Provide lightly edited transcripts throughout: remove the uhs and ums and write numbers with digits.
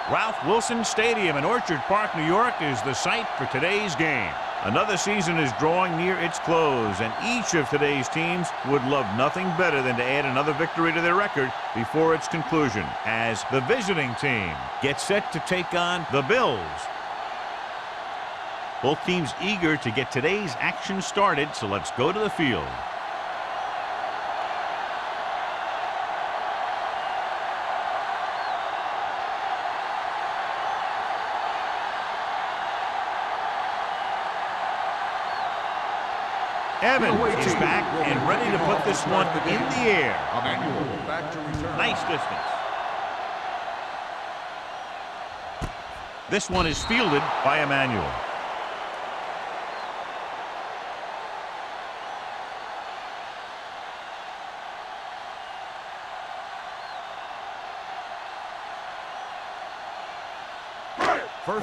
Ralph Wilson Stadium in Orchard Park, New York is the site for today's game. Another season is drawing near its close, and each of today's teams would love nothing better than to add another victory to their record before its conclusion, as the visiting team gets set to take on the Bills. Both teams eager to get today's action started, so let's go to the field. Evans is back and ready to put this one in the air. Nice distance. This one is fielded by Emmanuel.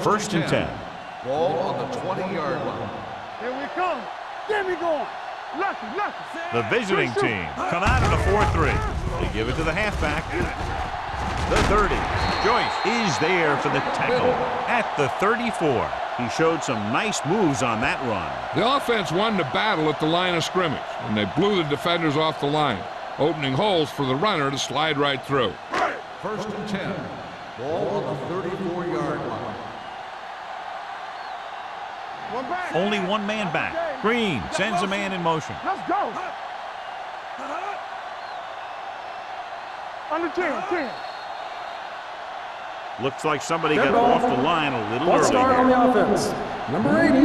First and 10. Ball on the 20-yard line. Here we come. Get me going. Lucky. The visiting team come out in a 4-3. They give it to the halfback. The 30. Joyce is there for the tackle at the 34. He showed some nice moves on that run. The offense won the battle at the line of scrimmage, and they blew the defenders off the line, opening holes for the runner to slide right through. First and 10. Ball on the 34-yard line. Only one man back. Green sends a man in motion. Let's go. Under 10. Looks like somebody got off the line a little early. Start on the offense. Number 80.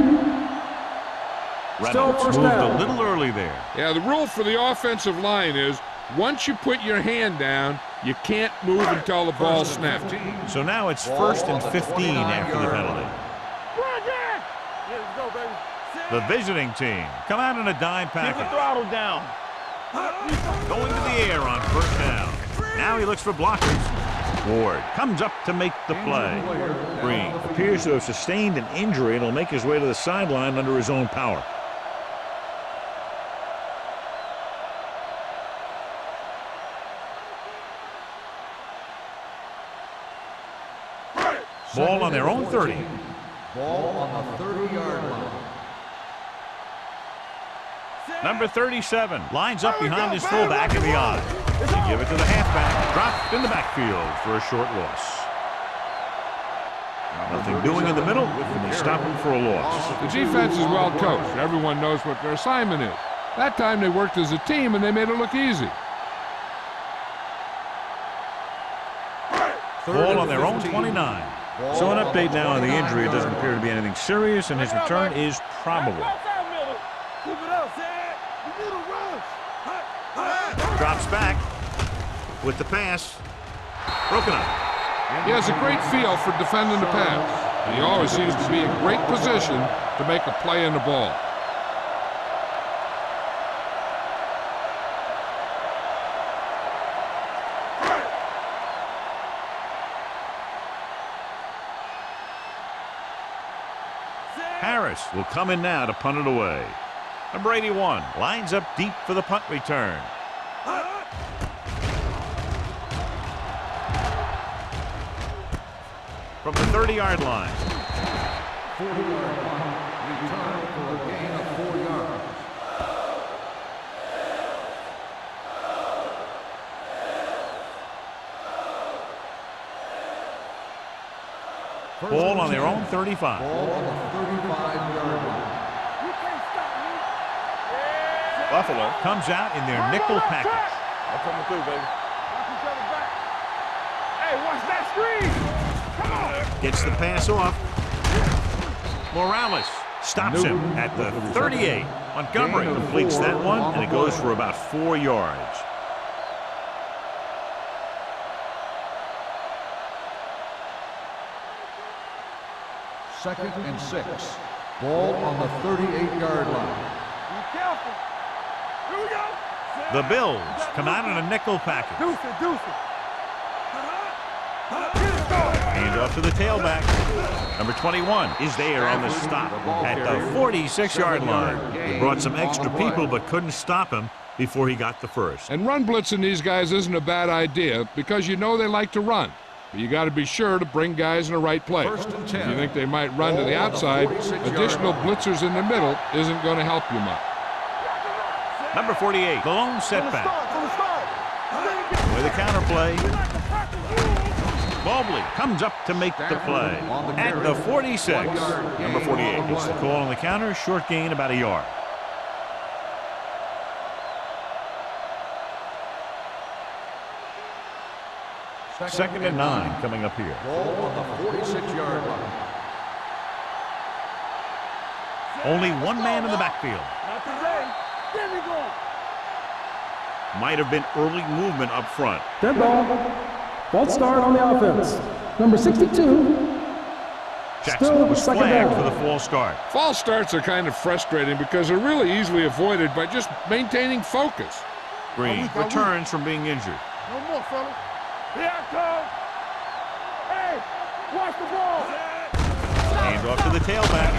Reynolds moved a little early there. Yeah, the rule for the offensive line is once you put your hand down, you can't move until the ball snapped. So now it's first and 15 after the penalty. The visiting team come out in a dime package. Keep the throttle down. Going to the air on first down. Now he looks for blockers. Ward comes up to make the play. Green appears to have sustained an injury and will make his way to the sideline under his own power. Ball on their own 30. Ball on the 30-yard line. Number 37 lines up behind his fullback in the I. They give it to the halfback. Dropped in the backfield for a short loss. Nothing doing in the middle, and they stop him for a loss. The defense is well coached. Everyone knows what their assignment is. That time they worked as a team, and they made it look easy. Ball on their own 29. So an update now on the injury. It doesn't appear to be anything serious, and his return is probable. Drops back with the pass. Broken up. He has a great feel for defending the pass. And he always seems to be in great position to make a play in the ball. Harris will come in now to punt it away. Number 81 lines up deep for the punt return. From the 30-yard line. 40-yard line. Return for a gain of 4 yards. Ball on their own 35. Ball on the 35-yard line. Buffalo comes out in their nickel package. I'm coming through, baby. Watch each other back. Hey, watch that screen. Come on. Gets the pass off. Morales stops him at the 38. Montgomery completes that one, and it goes for about 4 yards. Second and 6. Ball on the 38-yard line. Be careful. Here we go. The Bills come out in a nickel package. Deuce it. Hand off to the tailback. Number 21 is there on the stop at the 46-yard line. He brought some extra people but couldn't stop him before he got the first. And run blitzing these guys isn't a bad idea because you know they like to run. But you got to be sure to bring guys in the right place. First and 10. If you think they might run to the outside, additional blitzers in the middle isn't going to help you much. Number 48, the lone setback. With a counter play. Mobley comes up to make the play. At the 46, number 48 gets the call on the counter. Short gain, about a yard. Second and 9 coming up here. Ball on the 46-yard line. Only one man in the backfield. Not today. There we go. Might have been early movement up front. Dead ball. False start on the offense. Number 62. Jackson Still was second flagged down. for the false start. False starts are kind of frustrating because they're really easily avoided by just maintaining focus. Green returns from being injured. No more, fellas. Here I come. Hey, watch the ball. Hand off to the tailback.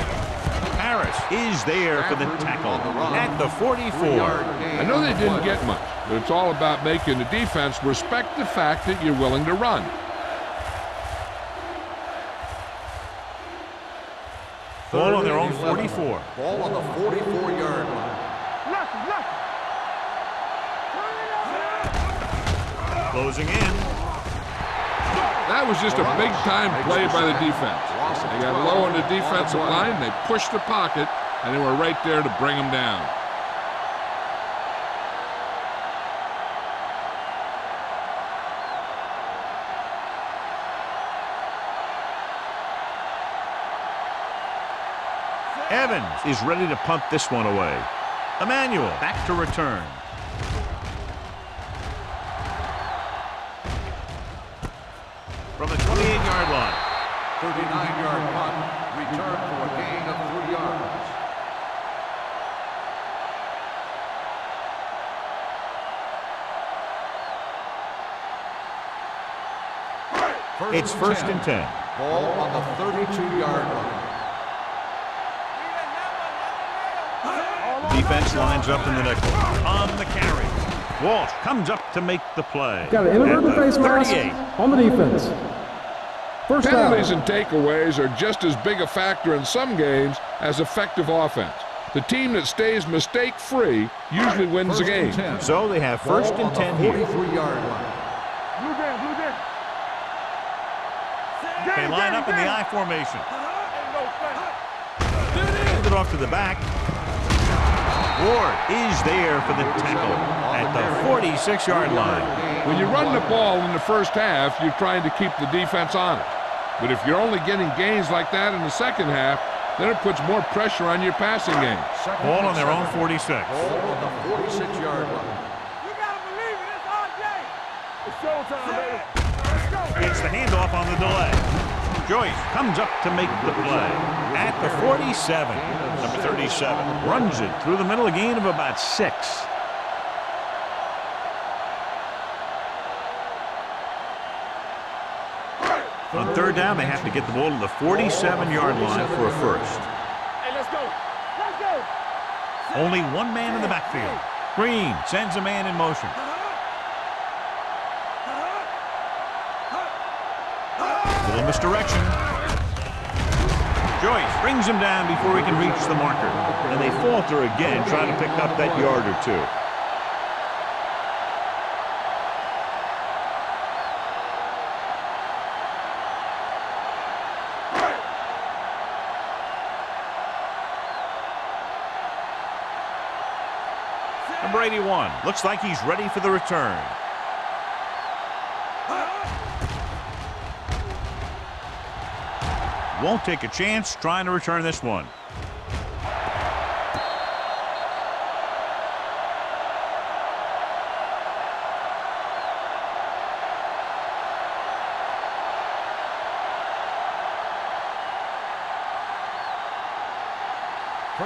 Harris is there for the tackle at the 44. I know they didn't get much, but it's all about making the defense respect the fact that you're willing to run. Ball on their own 44. Ball on the 44-yard line. Closing in. That was just a big-time play by the defense. They got low on the defensive line, they pushed the pocket, and they were right there to bring them down. Evans is ready to punt this one away. Emmanuel back to return. From the 28-yard line. 39-yard punt. Return for a gain of 3 yards. It's first and 10. Ball on the 32-yard line. Defense lines up in the nickel. On the carry. Walsh comes up to make the play. Got to invert the face mask 38. on the defense. First down. Penalties and takeaways are just as big a factor in some games as effective offense. The team that stays mistake-free usually wins the game. So they have first and 10 here. 43-yard line. Blue game, blue game. They line up in the I formation. Ain't no thing. Hand it off to the back. Ward is there for the tackle at the 46-yard line. When you run the ball in the first half, you're trying to keep the defense honest. But if you're only getting gains like that in the second half, then it puts more pressure on your passing game. Ball on their own 46. Ball on the 46-yard line. You gotta believe it. It's all day. It's showtime, baby. Let's go. It's the handoff on the delay. Joyce comes up to make the play at the 47. Number 37 runs it through the middle, a gain of about 6. On third down, they have to get the ball to the 47-yard line for a first. Hey, let's go. Let's go. Only one man in the backfield. Green sends a man in motion. Little misdirection. Joyce brings him down before he can reach the marker. And they falter again, trying to pick up that yard or two. Number 81 looks like he's ready for the return. Won't take a chance trying to return this one.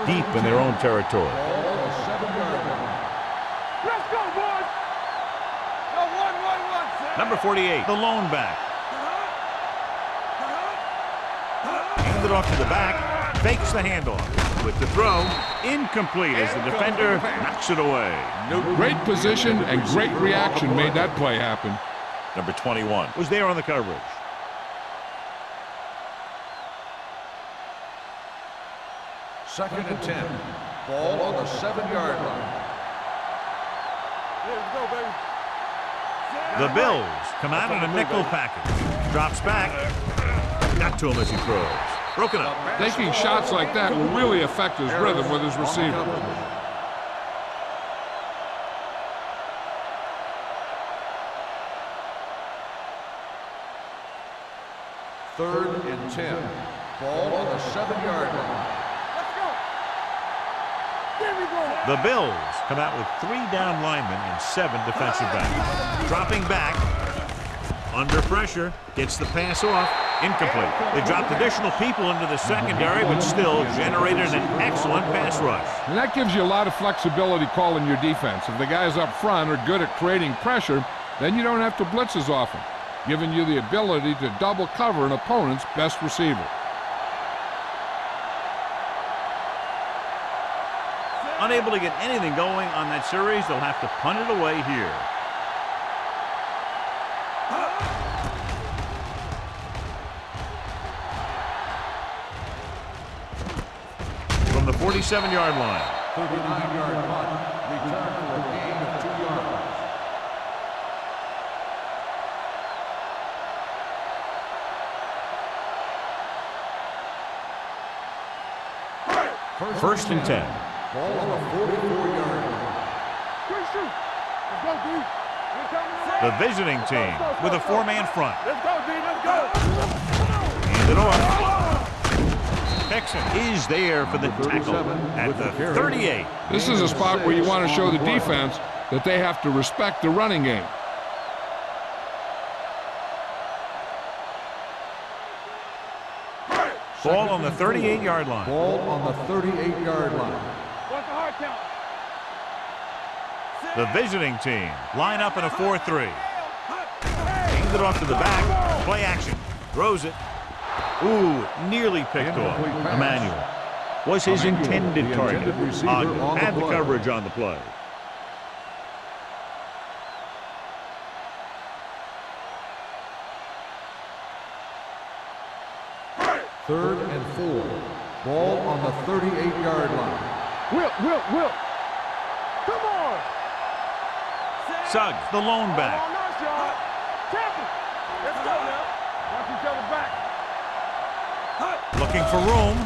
Deep in their own territory. Let's go, boys. Go, one. Number 48, the lone back. Hand it off to the back, fakes the handoff. With the throw, incomplete as the defender knocks it away. Great position and great reaction made that play happen. Number 21 was there on the coverage. Second and 10. Ball on the 7-yard line. Let's go, baby. The Bills come out in a nickel package. Drops back. Got to him as he throws. Broken up. Taking shots like that will really affect his rhythm with his receiver. Third and 10. Ball on the 7-yard line. Let's go. There we go. The Bills come out with 3 down linemen and 7 defensive backs. Dropping back. Under pressure. Gets the pass off. Incomplete. They dropped additional people into the secondary, but still generated an excellent pass rush. And that gives you a lot of flexibility calling your defense. If the guys up front are good at creating pressure, then you don't have to blitz as often, giving you the ability to double cover an opponent's best receiver. Unable to get anything going on that series, they'll have to punt it away here. From the 47-yard line. 39-yard punt. Return for a gain of 2 yards. First and 10. Ball on the 44-yard line. Quick shoot. Let's go, D. We're coming away. The visiting team with a 4-man front. Let's go, D. Let's go. Hand it off. Texan is there for the tackle at the 38. This is a spot where you want to show the defense that they have to respect the running game. Ball on the 38-yard line. Ball on the 38-yard line. What's the hard count? The visiting team line up in a 4-3. Hands it off to the back. Play action. Throws it. Ooh, nearly picked off. Emmanuel was his intended target. Ogden had the coverage on the play. Third and 4. Ball on the 38-yard line. Will. Come on. Suggs, the lone back. Oh, nice yard. Tackle. Let's go now. Watch each other back. Looking for room.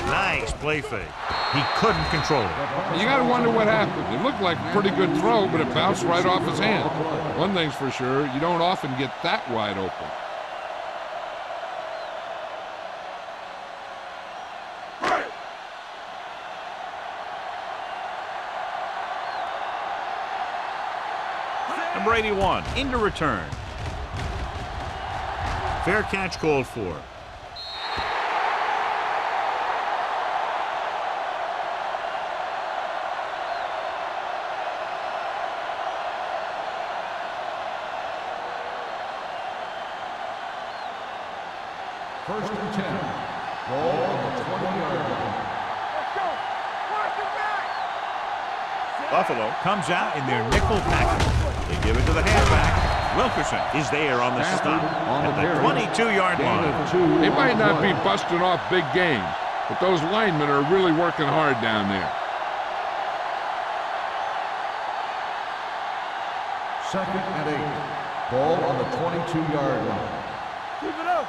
Nice play fake. He couldn't control it. You got to wonder what happened. It looked like a pretty good throw, but it bounced right off his hand. One thing's for sure, you don't often get that wide open. Number 81 into return. Fair catch called for. First and 10. Ball on the 20-yard line. Let's go. Watch the back. Buffalo comes out in their nickel package. They give it to the halfback. Wilkerson is there on the stop at the 22-yard line. They might not be busting off big games, but those linemen are really working hard down there. Second and 8. Ball on the 22-yard line. Keep it up.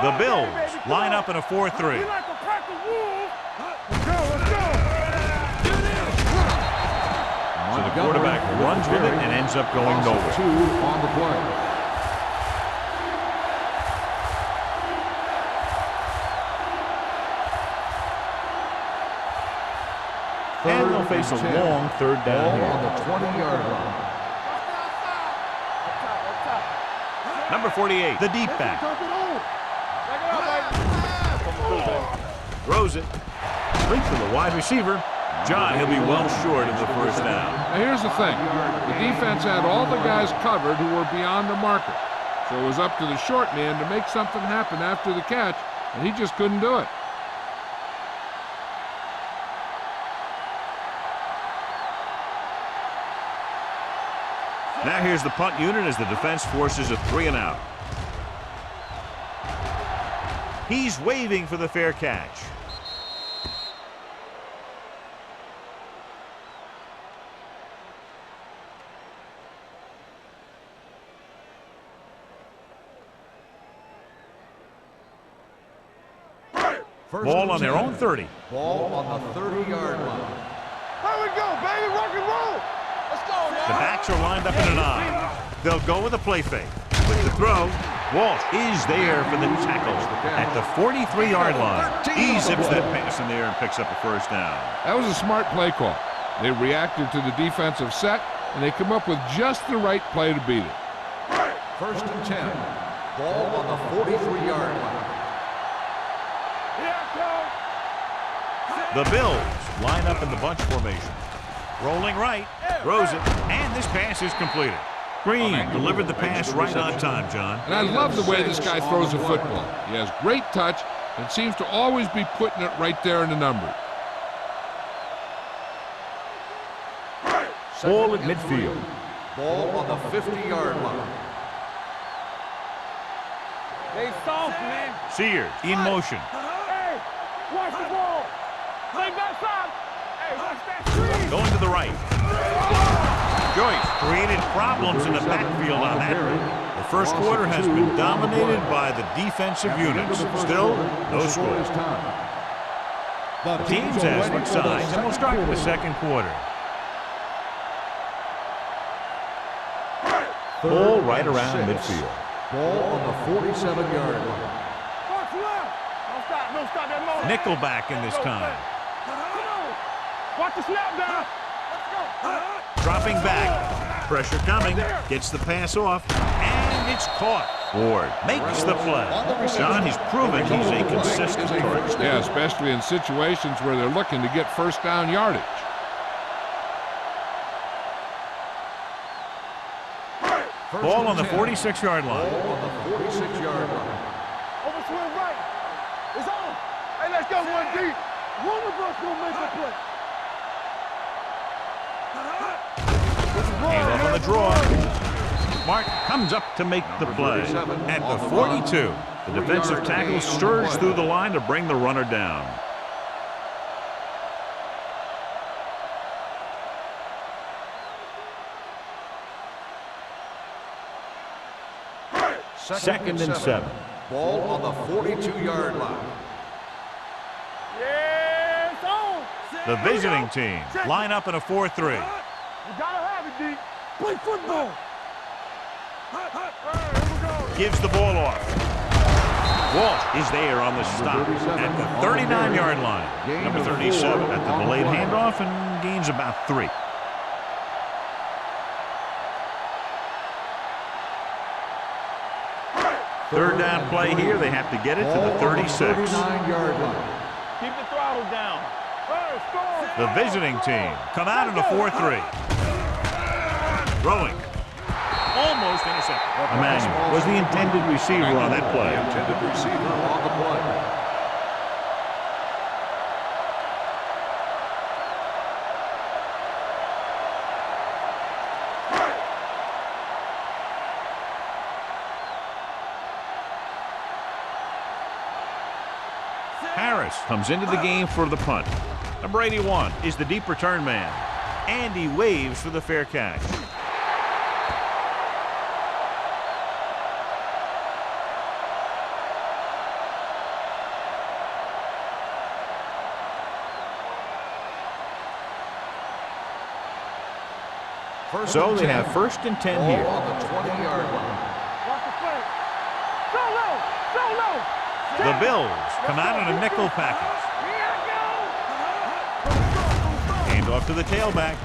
The Bills line up in a 4-3. We like to crack the wool. Let's go. So the quarterback runs with it and ends up going nowhere. 2 on the play. And they'll face a long third down Ball on here. the 20-yard line. Number 48, the deep back. Throws it. Straight to the wide receiver. John, he'll be well short of the first down. Now here's the thing. The defense had all the guys covered who were beyond the marker. So it was up to the short man to make something happen after the catch, and he just couldn't do it. Now here's the punt unit as the defense forces a 3-and-out. He's waving for the fair catch. Ball on their own 30. Ball on the 30-yard line. Here we go, baby. Rock and roll. Let's go, man. The backs are lined up in an I. They'll go with a play fake. With the throw, Walsh is there for the tackle at the 43-yard line. He zips that pass in there and picks up a first down. That was a smart play call. They reacted to the defensive set, and they come up with just the right play to beat it. 1st and 10. Ball on the 43-yard line. The Bills line up in the bunch formation. Rolling right, throws it, and this pass is completed. Green delivered the pass right on time, John. And I love the way this guy throws a football. He has great touch and seems to always be putting it right there in the numbers. Ball at midfield. Ball on the 50-yard line. They soft, man. Sears in motion. Hey, watch the ball. Play backside. Hey, watch that screen. Going to the right. Joyce created problems in the backfield on that. The first quarter has been dominated by the defensive units. Still, no score. The teams have switched sides, and we'll start the second quarter. Ball right around midfield. Ball on the 47-yard line. Watch left. Don't stop that moment. Nickelback in this time. Watch the snap down. Let's go. Dropping back. Pressure coming. Gets the pass off. And it's caught. Ward makes the play. John, he's proven he's a consistent target. Yeah, especially in situations where they're looking to get first down yardage. Ball on the 46-yard line. Ball on the 46-yard line. Over swing right. It's on. Hey, let's go one deep. One of us gonna make a play. Hand off on the draw. Mark comes up to make the play. At the 42, the defensive tackle stirs through the line to bring the runner down. Second and 7. Ball on the 42-yard line. Yeah, it's on. The visiting team line up in a 4-3. You gotta have it, D. Play football. Gives the ball off. Walsh is there on the stop at the 39-yard line. Number 37 at the delayed handoff and gains about 3. Third down play here. They have to get it to the 36. 39-yard line. Keep the throttle down. The visiting team come out in a 4-3. Throwing. Almost intercepted. Emmanuel was the intended receiver on that play. Intended receiver on the play. Harris comes into the game for the punt. Number 81 is the deep return man. And he waves for the fair catch. So they have 1st and 10 here. Ball on the 20-yard line. Watch the play. So low. So low. The Bills come out in a nickel package. Hand off to the tailback.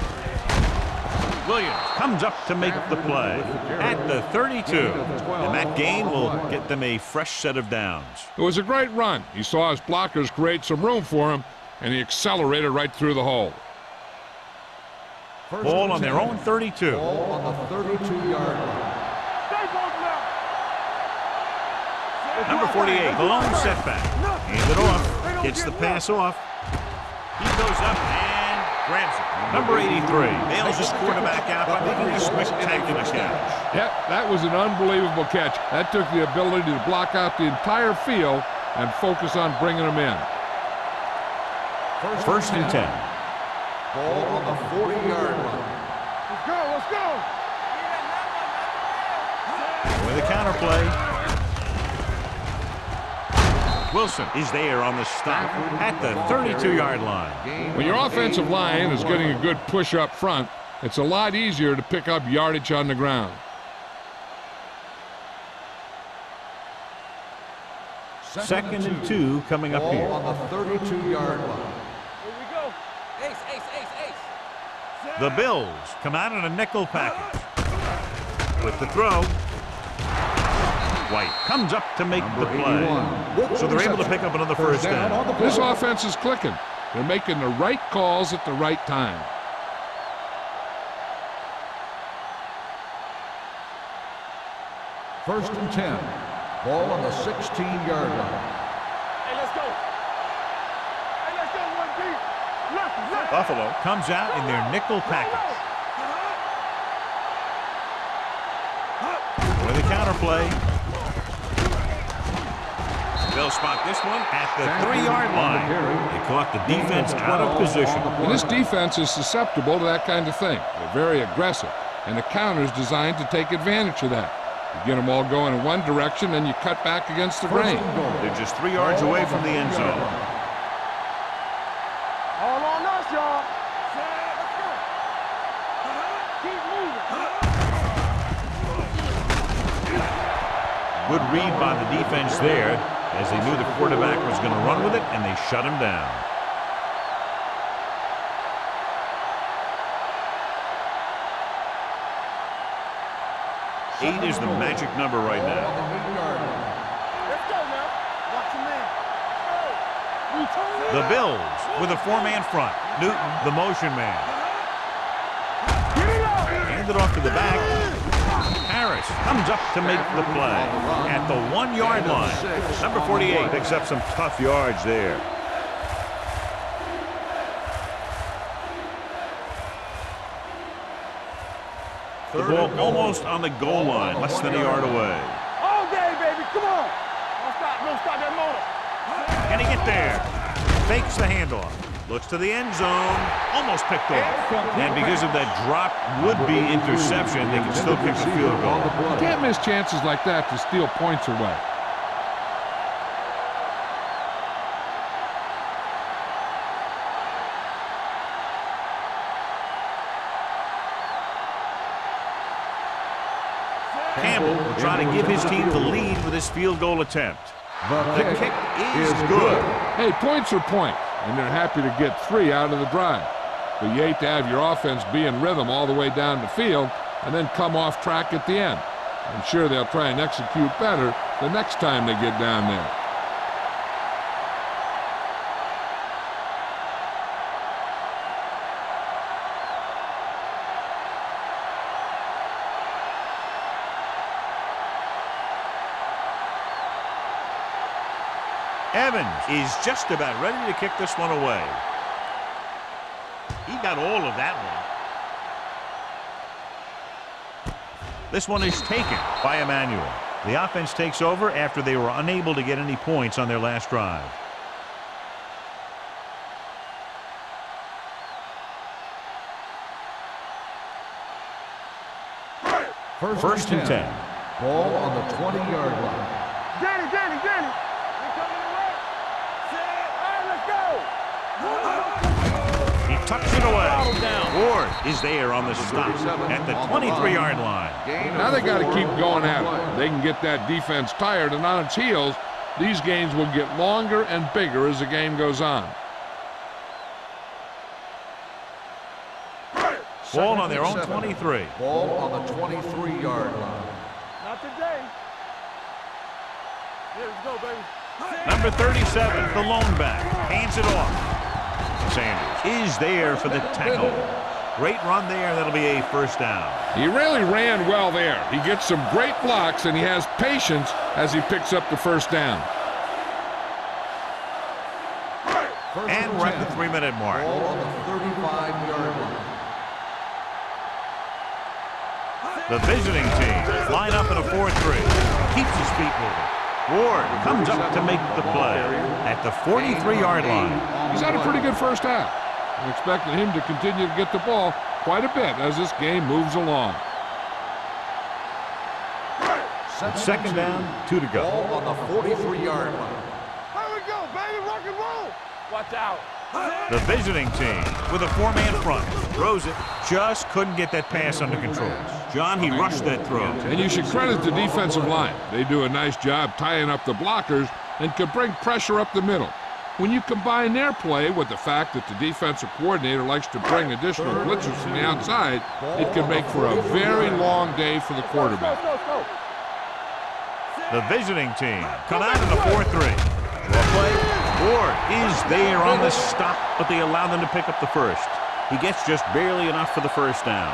Williams comes up to make the play at the 32. And that gain will get them a fresh set of downs. It was a great run. He saw his blockers create some room for him, and he accelerated right through the hole. Ball on their own 32. Ball on the 32-yard line. Number 48, the lone setback. Hand it off. Gets the pass off. He goes up and grabs it. Number 83 bails his quarterback out by making a spectacular catch. Yep, that was an unbelievable catch. That took the ability to block out the entire field and focus on bringing them in. First and 10. Ball on the 40-yard line. Let's go, let's go. With a counter play. Wilson is there on the stop at the 32-yard line. When your offensive line is getting a good push up front, it's a lot easier to pick up yardage on the ground. Second and 2 coming up Ball here. on the 32-yard line. Here we go. Ace, ace, ace, ace. The Bills come out in a nickel package. With the throw. White comes up to make the play. So they're able to pick up another first down. This offense is clicking. They're making the right calls at the right time. First and 10. Ball on the 16-yard line. Hey, let's go. Hey, let's go, 1 deep. Left. Buffalo comes out in their nickel package. With a counter play. They'll spot this one at the 3-yard line. They caught the defense out of position. And this defense is susceptible to that kind of thing. They're very aggressive, and the counter is designed to take advantage of that. You get them all going in one direction, and you cut back against the grain. They're just 3 yards away from the end zone. All on us, y'all. Let's go. Keep moving. Good read by the defense there, as they knew the quarterback was going to run with it, and they shut him down. Eight is the magic number right now. Let's go now. Watch your man. Let's go. The Bills with a 4-man front. Newton, the motion man. Get it up. Hand it off to the back. Harris comes up to make the play at the 1-yard line. Number 48 picks up some tough yards there. The ball almost on the goal line, less than a yard away. All day, baby. Come on. Don't stop that motor. Can he get there? Fakes the handoff. Looks to the end zone. Almost picked off. And because of that drop would-be interception, they can still kick a field goal. You can't miss chances like that to steal points away. Campbell will try to give his team the lead with his field goal attempt. The kick is good. Hey, points are points, and they're happy to get 3 out of the drive. But you hate to have your offense be in rhythm all the way down the field and then come off track at the end. I'm sure they'll try and execute better the next time they get down there. Evans is just about ready to kick this one away. He got all of that one. This one is taken by Emmanuel. The offense takes over after they were unable to get any points on their last drive. First and 10. Ball on the 20-yard line. Danny. They coming to right. All right, let's go. He tucks it away. Ward is there on the stop at the 23-yard line. Now they got to keep going at it. They can get that defense tired and on its heels. These games will get longer and bigger as the game goes on. Ball on their own 23. Ball on the 23-yard line. Not today. Here we go, baby. Number 37, the lone back, hands it off. Sanders is there for the tackle. Great run there. That'll be a first down. He really ran well there. He gets some great blocks, and he has patience as he picks up the first down. And we're at the 3-minute mark. Ball on the 35-yard line. The visiting team line up in a 4-3. Keeps his feet moving. Ward comes up to make the play at the 43-yard line. He's had a pretty good first half. I'm expecting him to continue to get the ball quite a bit as this game moves along. Second down, 2 to go. Ball on the 43-yard line. Here we go, baby, rock and roll. Watch out. The visiting team with a 4-man front throws it. Just couldn't get that pass under control. John, he rushed that throw. And you should credit the defensive line. They do a nice job tying up the blockers and can bring pressure up the middle. When you combine their play with the fact that the defensive coordinator likes to bring additional blitzers from the outside, it can make for a very long day for the quarterback. The visiting team come out in the 4-3. Well played. Ward is there on the stop, but they allow them to pick up the first. He gets just barely enough for the first down.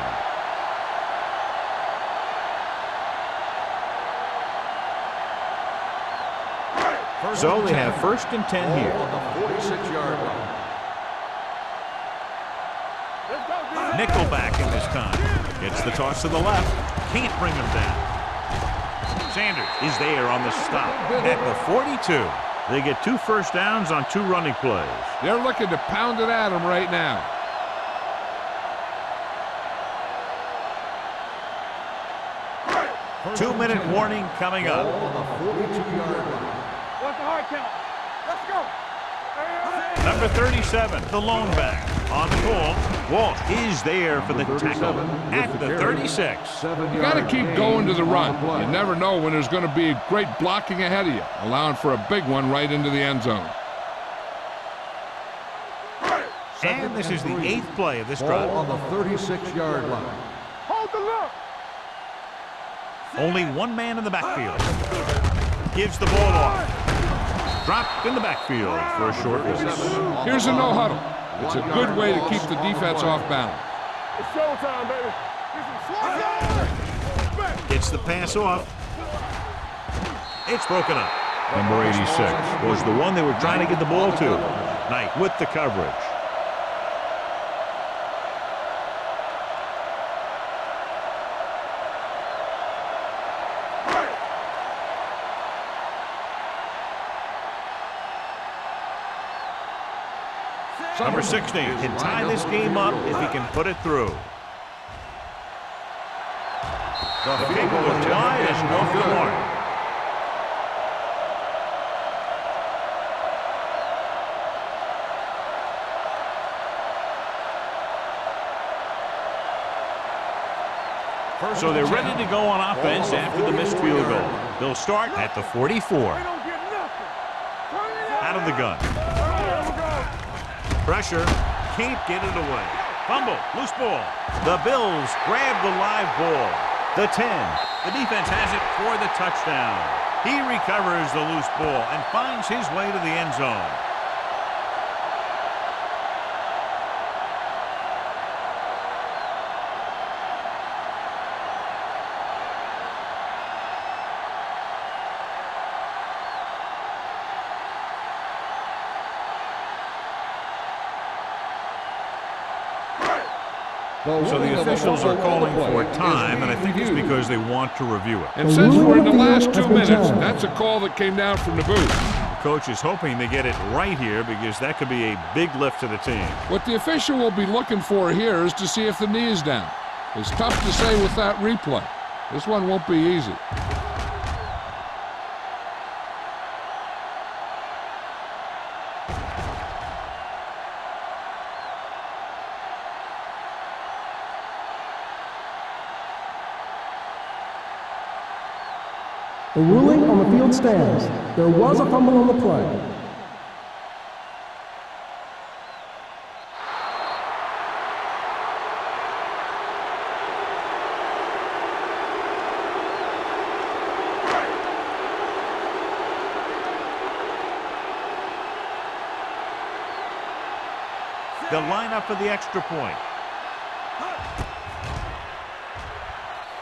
So they have 1st and 10 here. On the 46-yard line. Nickelback in this time. Gets the toss to the left. Can't bring him down. Sanders is there on the stop at the 42. They get 2 first downs on 2 running plays. They're looking to pound it at him right now. Two-minute warning coming up. On the 42-yard line. What's the hard count? Let's go. Number 37, the lone back. On the call, Walt is there for the tackle at the 36. You got to keep going to the run. You never know when there's going to be great blocking ahead of you, allowing for a big one right into the end zone. And this is the 8th play of this Ball drive. on the 36-yard line. Hold the look. Only 1 man in the backfield. Gives the ball off. Dropped in the backfield for a short release. Here's a no-huddle. It's a good way to keep the defense off balance. It's showtime, baby. Gets the pass off. It's broken up. Number 86 was the one they were trying to get the ball to. Knight with the coverage. Number 16 can tie this game up if he can put it through. The field was wide and off the mark. So they're ready to go on offense after the missed field goal. They'll start at the 44. Out of the gun. Pressure, can't get it away. Fumble, loose ball. The Bills grab the live ball. The 10. The defense has it for the touchdown. He recovers the loose ball and finds his way to the end zone. So the officials are calling for time, and I think it's because they want to review it. And since we're in the last 2 minutes, that's a call that came down from the booth. The coach is hoping they get it right here because that could be a big lift to the team. What the official will be looking for here is to see if the knee is down. It's tough to say with that replay. This one won't be easy. The ruling on the field stands. There was a fumble on the play. They'll line up for the extra point.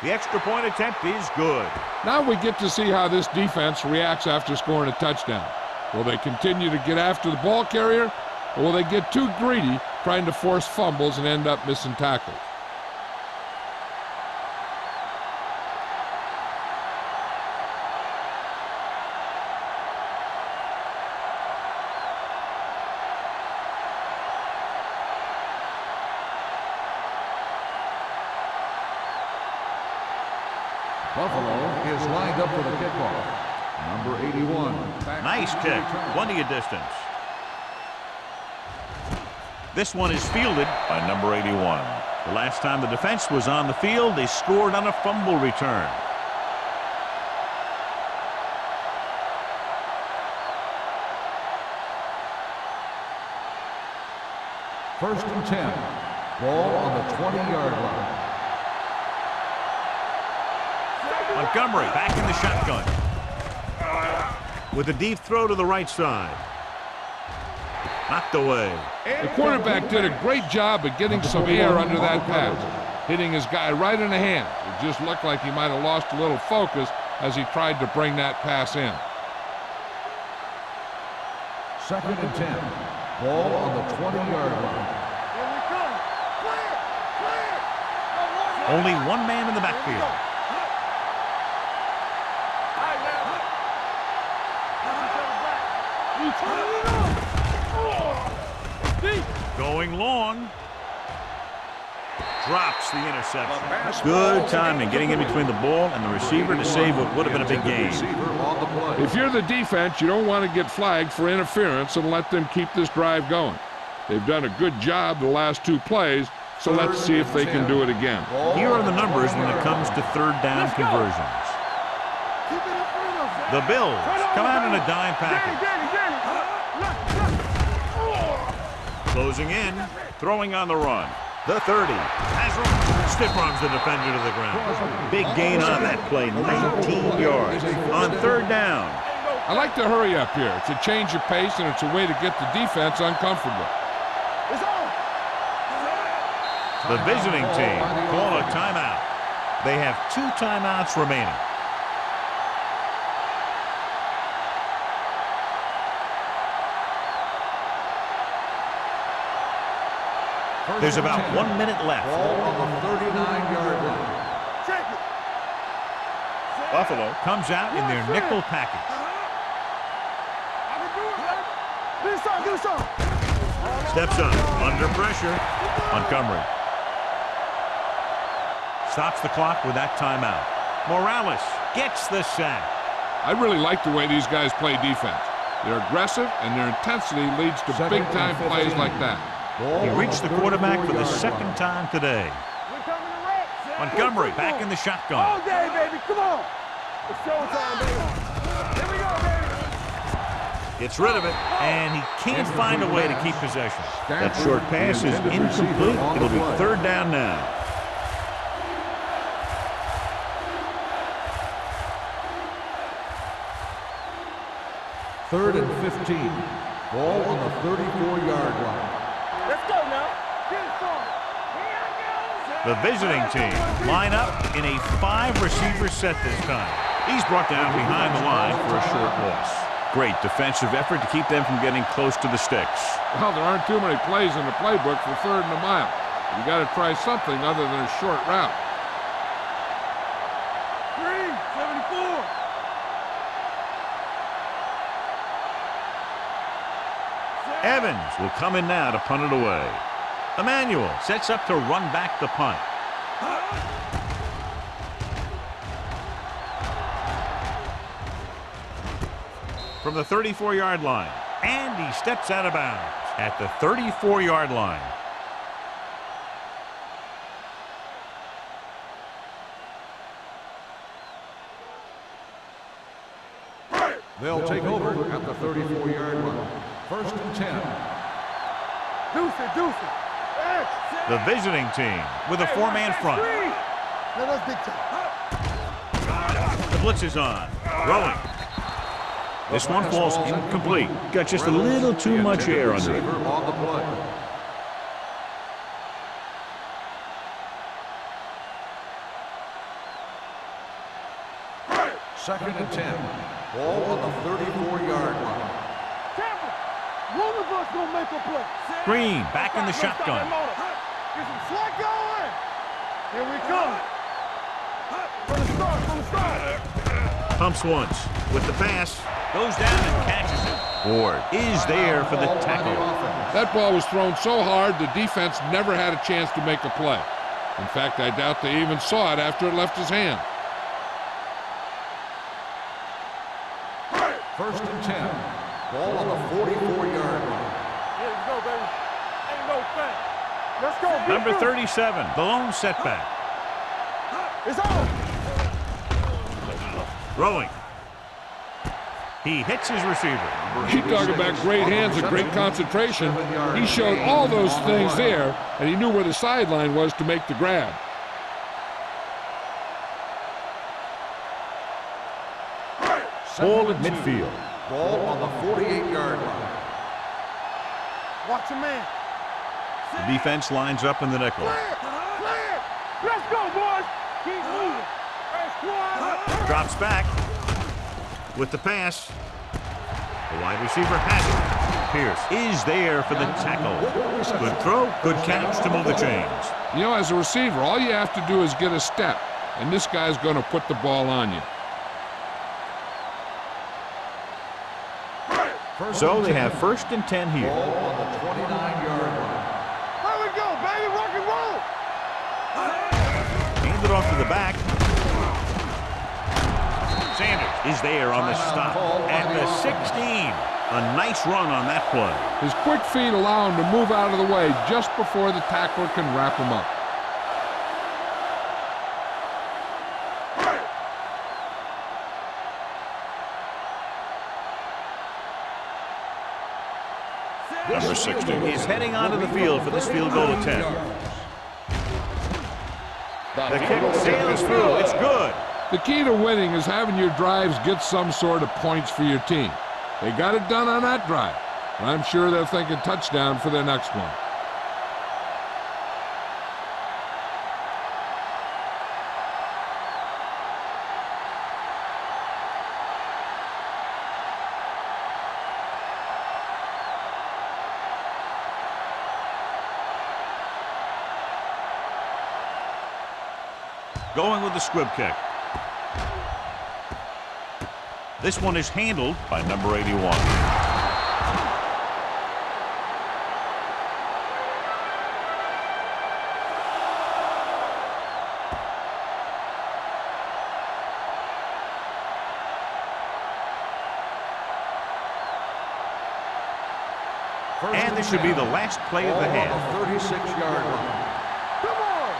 The extra point attempt is good. Now we get to see how this defense reacts after scoring a touchdown. Will they continue to get after the ball carrier, or will they get too greedy trying to force fumbles and end up missing tackles? Buffalo is lined up for the kickoff. Number 81. Nice kick. Plenty of distance. This one is fielded by number 81. The last time the defense was on the field, they scored on a fumble return. First and 10. Ball on the 20-yard line. Montgomery back in the shotgun. With a deep throw to the right side. Knocked away. The quarterback did a great job of getting some air under that pass, hitting his guy right in the hand. It just looked like he might have lost a little focus as he tried to bring that pass in. Second and 10. Ball on the 20-yard line. Only one man in the backfield. Going long. Drops the interception. Good timing, getting in between the ball and the receiver to save what would have been a big game. If you're the defense, you don't want to get flagged for interference and let them keep this drive going. They've done a good job the last two plays, so let's see if they can do it again. Here are the numbers when it comes to third down conversions. The Bills come out in a dime package. Closing in, throwing on the run. The 30 has run. Stiff arms the defender to the ground. Big gain on that play, 19 yards. On third down. I like to hurry up here. It's a change of pace, and it's a way to get the defense uncomfortable. The visiting team call a timeout. They have 2 timeouts remaining. There's about 1 minute left. Ball on the 39-yard line. Buffalo comes out in their nickel package. Steps up, under pressure. Montgomery stops the clock with that timeout. Morales gets the sack. I really like the way these guys play defense. They're aggressive, and their intensity leads to big-time plays like that. He reached the quarterback for the second time today. Montgomery back in the shotgun. All day, baby. Come on. It's showtime, baby. Here we go, baby. Gets rid of it, and he can't find a way to keep possession. That short pass is incomplete. It'll be third down now. Third and 15. Ball on the 34-yard line. Let's go now. Get it started. The visiting team line up in a 5-receiver set this time. He's brought down behind the line for a short loss. Great defensive effort to keep them from getting close to the sticks. Well, there aren't too many plays in the playbook for third and a mile. You got to try something other than a short route. 374. Evans will come in now to punt it away. Emmanuel sets up to run back the punt. From the 34-yard line. And he steps out of bounds at the 34-yard line. They'll take over at the 34-yard line. First and 10. Deuce it. The visiting team with a 4-man front. Let us dictate. The blitz is on. Throwing. This one falls incomplete. Got just a little too much air under it. On the play. Second and 10. Ball on the 34-yard line. One of us gonna make a play. Green back in the shotgun. Get some slack going. Here we come. From the start. Pumps once with the pass. Goes down and catches it. Ward is there for the tackle. That ball was thrown so hard the defense never had a chance to make a play. In fact, I doubt they even saw it after it left his hand. Ball on the 44-yard line. Yeah, let's go, baby. Ain't no thing. Let's go. Number 37, the lone setback. It's on. Throwing. He hits his receiver. You talk about great hands and great concentration. He showed all those things there, and he knew where the sideline was to make the grab. Ball at midfield. Ball on the 48-yard line. Watch a man. The defense lines up in the nickel. Clear. Clear. Let's go, boys. Keep moving. Hey, squad. Drops back with the pass. The wide receiver has it. Pierce is there for the tackle. Good throw, good catch to move the chains. You know, as a receiver, all you have to do is get a step, and this guy's going to put the ball on you. So they have 1st and 10 here. Ball on the 29-yard line. Here we go, baby. Rock and roll. Hand it off to the back. Sanders is there on the stop at the 16. A nice run on that play. His quick feet allow him to move out of the way just before the tackler can wrap him up. Number 60 is heading onto the field for this field goal attempt. The kick sails through. It's good. The key to winning is having your drives get some sort of points for your team. They got it done on that drive. I'm sure they're thinking touchdown for their next one. Going with the squib kick. This one is handled by number 81. And this should be the last play of the half. Ball on the 36-yard line. Come on.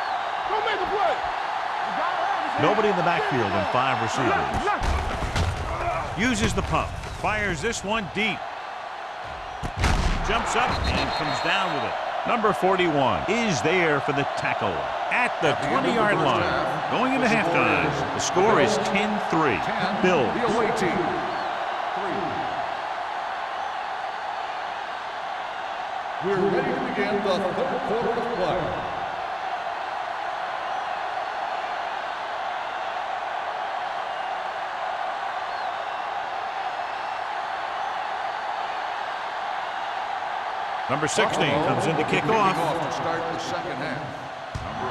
Go make the play. You gotta have it. Nobody in the backfield and 5 receivers. Uses the pump. Fires this one deep. Jumps up and comes down with it. Number 41 is there for the tackle at the 20-yard line. Going into halftime, the score is 10-3. Bills. The away team. 3. We're ready to begin the 3rd quarter of play. Number 16 comes in to kick off. To start the second half. Number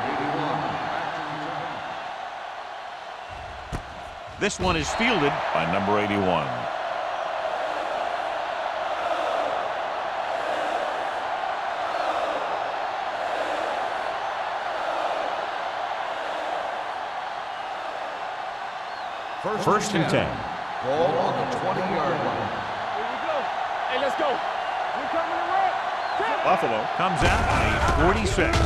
81. This one is fielded by number 81. First and 10. Ball on the 20-yard line. Here we go. Hey, let's go. We're coming around. Buffalo comes out at 46.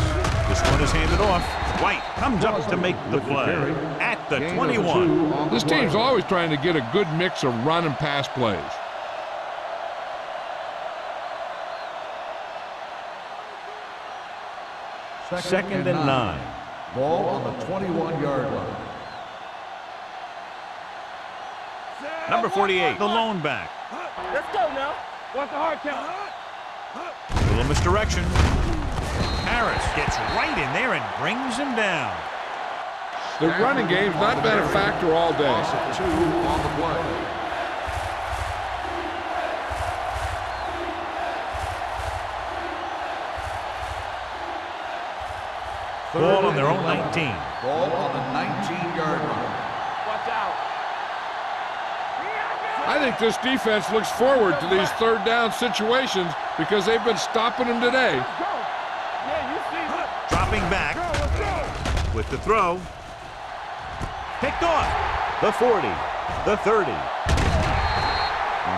This one is handed off. White comes up to make the play at the 21. This team's always trying to get a good mix of run and pass plays. Second and 9. Ball on the 21-yard line. Number 48, the lone back. Let's go now. What's the hard count? A little misdirection. Harris gets right in there and brings him down. The running game's not been a factor all day. Loss of 2 on the play. Ball on their own 19. Ball on the 19-yard line. Watch out. I think this defense looks forward to these 3rd down situations because they've been stopping them today. Go. Yeah, you see it. Dropping back Go, let's go. with the throw. Picked off. The 40. The 30.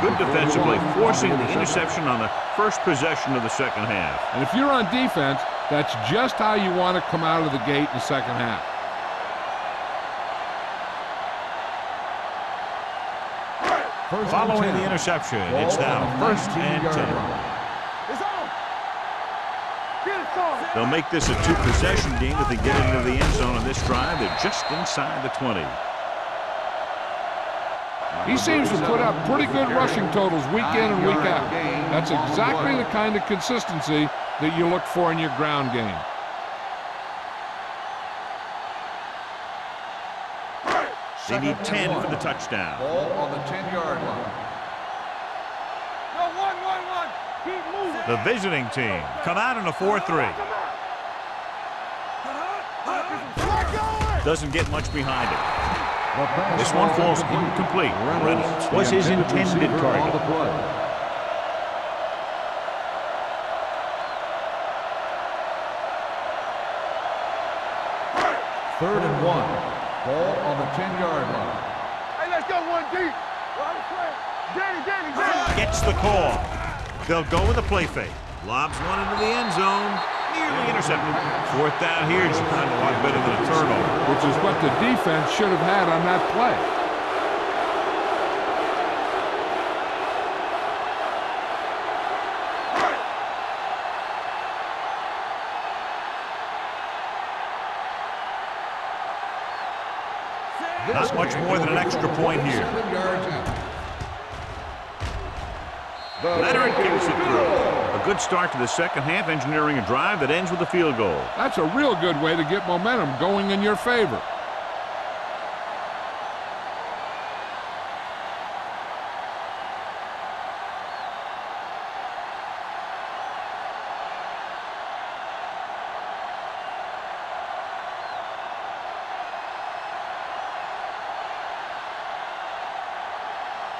Good defensively, forcing the interception on the first possession of the second half. And if you're on defense, that's just how you want to come out of the gate in the second half. Following the interception, it's now 1st and 10. It's on. Get it on. They'll make this a two-possession game if they get into the end zone on this drive. They're just inside the 20. He seems to put up pretty good rushing totals week in and week out. That's exactly the kind of consistency that you look for in your ground game. They need 10 for the touchdown. Ball on the 10-yard line. No, one. Keep moving. The visiting team come out in a 4-3. Doesn't get much behind it. This one falls incomplete. Reynolds was his intended target. Third and 1. Ball on the 10-yard line. Hey, let's go one deep. Danny. Gets the call. They'll go with a play fake. Lobs one into the end zone. Nearly intercepted. 4th down here is kind of a lot better than a turnover. Which is what the defense should have had on that play. Not much more than an extra point here. 7 yards out. Leonard gets it through. A good start to the second half, engineering a drive that ends with a field goal. That's a real good way to get momentum going in your favor.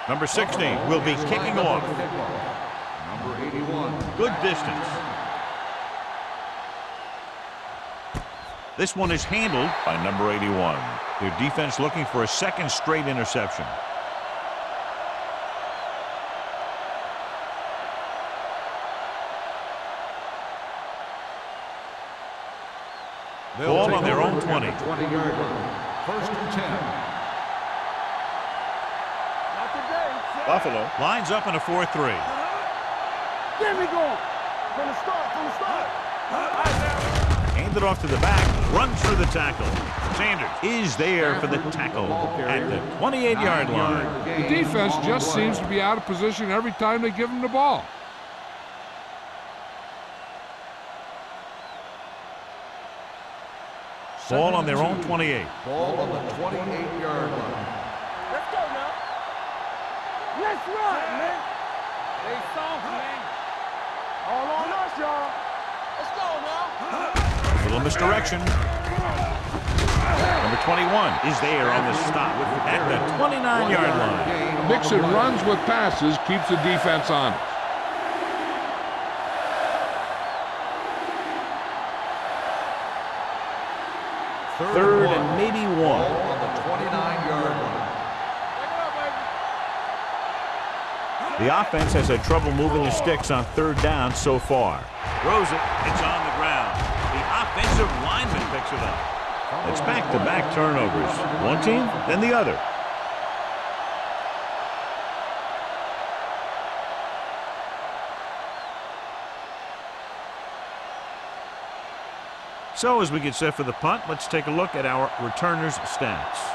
Number 16 will be kicking off. Number 81. Good distance. This one is handled by number 81. Their defense looking for a second straight interception. Ball on their own 20. 20-yard line. 1st and 10. Buffalo lines up in a 4-3. Get me going. From the start. Handed off to the back, runs through the tackle. Sanders is there for the tackle at the 28-yard line. The defense just seems to be out of position every time they give them the ball. Ball on their own 28. Ball on the 28-yard line. Let's go now. Let's run, man. Stay soft, man. All on us, y'all. Let's go now. Little misdirection. Number 21 is there on the stop at the 29-yard line. Mixing runs with passes keeps the defense honest. Third and maybe one. Ball on the 29-yard line. The offense has had trouble moving the sticks on 3rd down so far. Throws it. It's on the ground. The offensive lineman picks it up. It's back-to-back turnovers. One team, then the other. So as we get set for the punt, let's take a look at our returners' stats.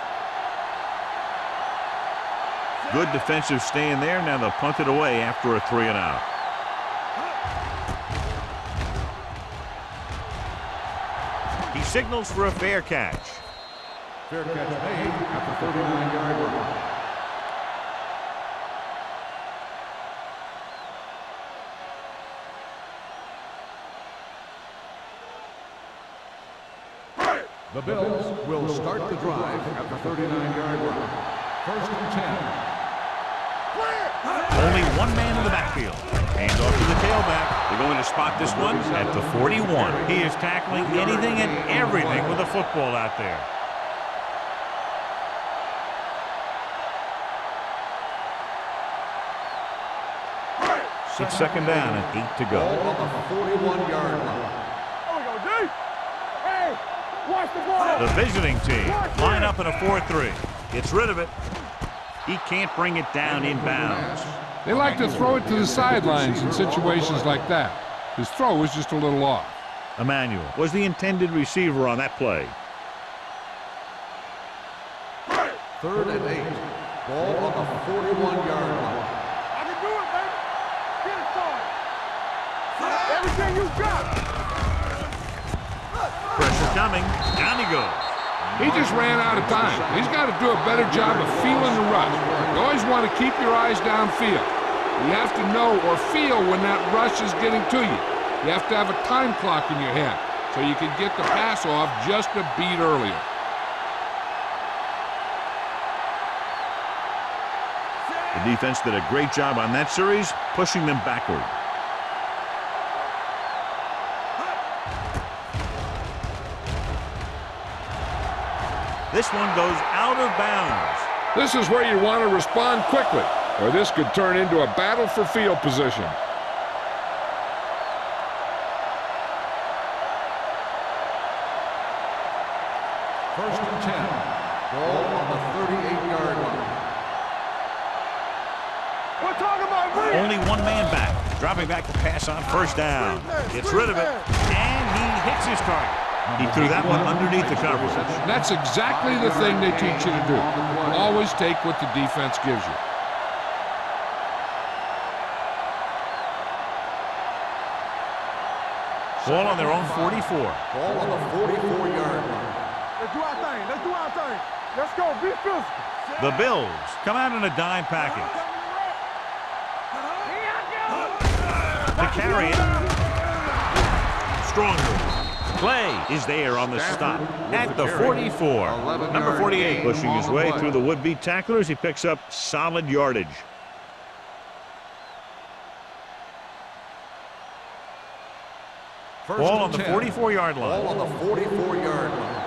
Good defensive stand there. Now they'll punt it away after a 3-and-out. He signals for a fair catch. Fair catch made at the 39-yard line. The Bills will start the drive at the 39-yard line. 1st and 10. Only one man in the backfield. Hand off to the tailback. They're going to spot this one at the 41. He is tackling anything and everything with a football out there. It's second down and 8 to go. Ball on the 41-yard line. There we go, D. Hey, watch the ball. The visiting team line up in a 4-3. Gets rid of it. He can't bring it down inbounds. They like to throw it to the sidelines in situations like that. His throw was just a little off. Emmanuel was the intended receiver on that play. 3rd and 8. Ball on the 41-yard line. I can do it, baby. Get it started. Everything you got. Pressure coming. Down he goes. He just ran out of time. He's got to do a better job of feeling the rush. You always want to keep your eyes downfield. You have to know or feel when that rush is getting to you. You have to have a time clock in your head so you can get the pass off just a beat earlier. The defense did a great job on that series, pushing them backward. This one goes out of bounds. This is where you want to respond quickly, or this could turn into a battle for field position. First and 10. Ball on the 38-yard line. We're talking about me. Only one man back. Dropping back to pass on first down. Gets rid of it, and he hits his target. He threw that one underneath the coverage. That's exactly the thing they teach you to do. Always take what the defense gives you. Ball on their own 44. Ball on the 44-yard line. Let's do our thing. Let's do our thing. Let's go. Be physical. The Bills come out in a dime package. To carry it. Strong move. Play is there on the stop at the 44. Number 48 pushing his way through the would-be tacklers. He picks up solid yardage. Ball on the 44-yard line. Ball on the 44-yard line.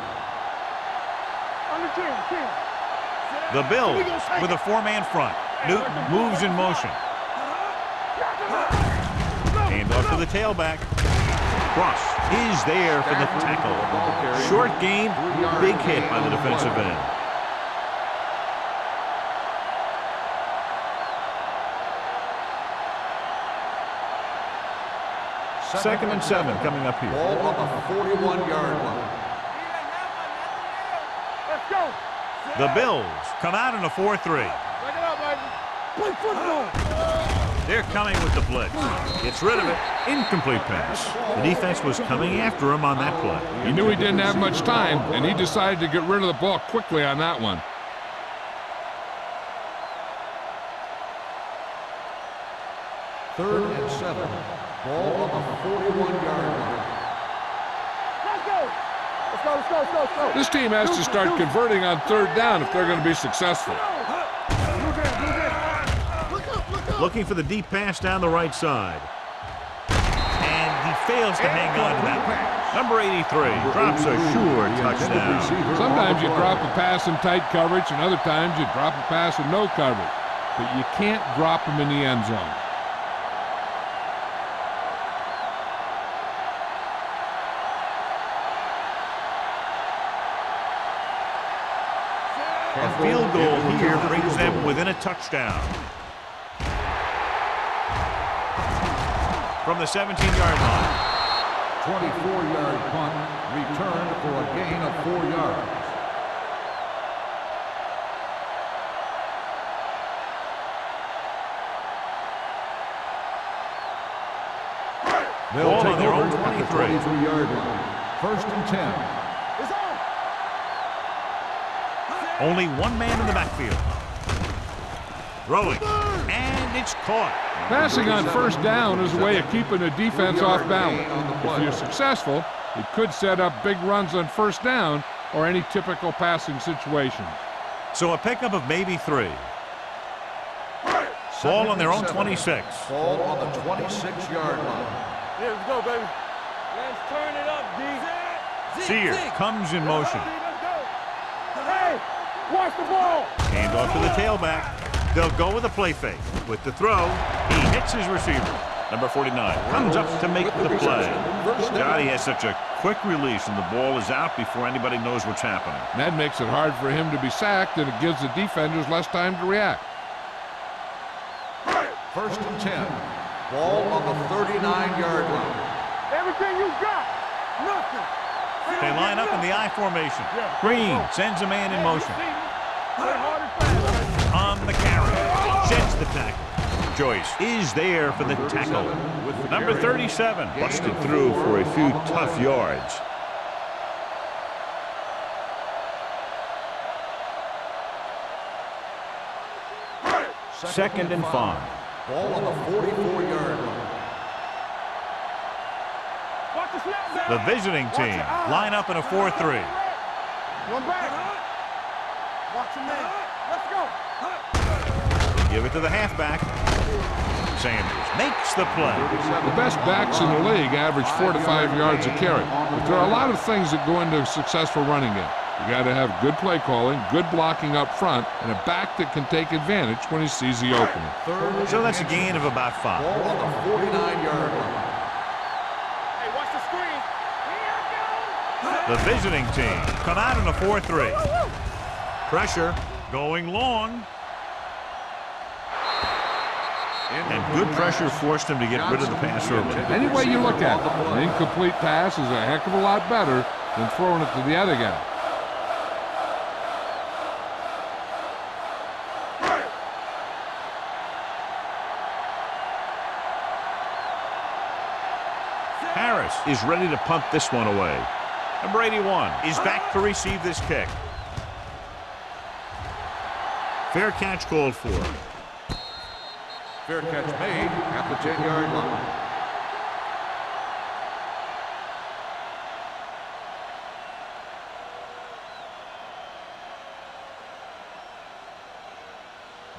On the 10. The Bills with a four-man front. Newton moves in motion. Hand off to the tailback. Cross is there for the tackle. Short gain, big hit by the defensive end. Second and 7 coming up here. Ball on the 41-yard line. Let's go. The Bills come out in a 4-3. Break it up, baby. Play football. They're coming with the blitz. Gets rid of it. Incomplete pass. The defense was coming after him on that play. He knew he didn't have much time, and he decided to get rid of the ball quickly on that one. Third and 7. Ball on the 41-yard line. Let's go. Let's go. This team has to start converting on third down if they're going to be successful. Looking for the deep pass down the right side. And he fails to hang on to that one. Number 83 drops a sure touchdown. Sometimes you drop a pass in tight coverage, and other times you drop a pass in no coverage. But you can't drop them in the end zone. A field goal here brings them within a touchdown. From the 17-yard line. 24-yard punt, returned for a gain of 4 yards. They'll Ball on take their over own at the 23. 23-yard line. First and 10. It's on. Only one man in the backfield. Throwing. And it's caught. Passing on first down is a way of keeping the defense off balance. If you're successful, it could set up big runs on first down or any typical passing situation. So a pickup of maybe 3. Ball on their own 26. Ball on the 26-yard line. Yeah, let's go, baby. Let's turn it up, D. Sear comes in motion. Let's go. Hey, watch the ball. Hand off to the tailback. They'll go with a play fake. With the throw, he hits his receiver. Number 49 comes up to make the play. Johnny has such a quick release, and the ball is out before anybody knows what's happening. That makes it hard for him to be sacked, and it gives the defenders less time to react. 1st and 10. Ball on the 39-yard line. Everything you got. Nothing. They line up in the I formation. Green sends a man in motion. On the carry. Sheds the tackle. Joyce is there for the tackle. Number 37 busted through for a few tough yards. Second and 5. Ball on the 44-yard line. The visiting team line up in a 4-3. One back. Watch your man. Let's go. Give it to the halfback. Sanders makes the play. The best backs in the league average 4 to 5 yards a carry. But there are a lot of things that go into a successful running game. You got to have good play calling, good blocking up front, and a back that can take advantage when he sees the opening. So that's a gain of about 5. Ball on the 49-yard line. Hey, watch the screen. Here The visiting team come out in a 4-3. Pressure going long. And good pressure forced him to get rid of the pass early. Any way you look at it, an incomplete pass is a heck of a lot better than throwing it to the other guy. Harris is ready to punt this one away. Number 81 is back to receive this kick. Fair catch called for. Fair catch made at the 10-yard line.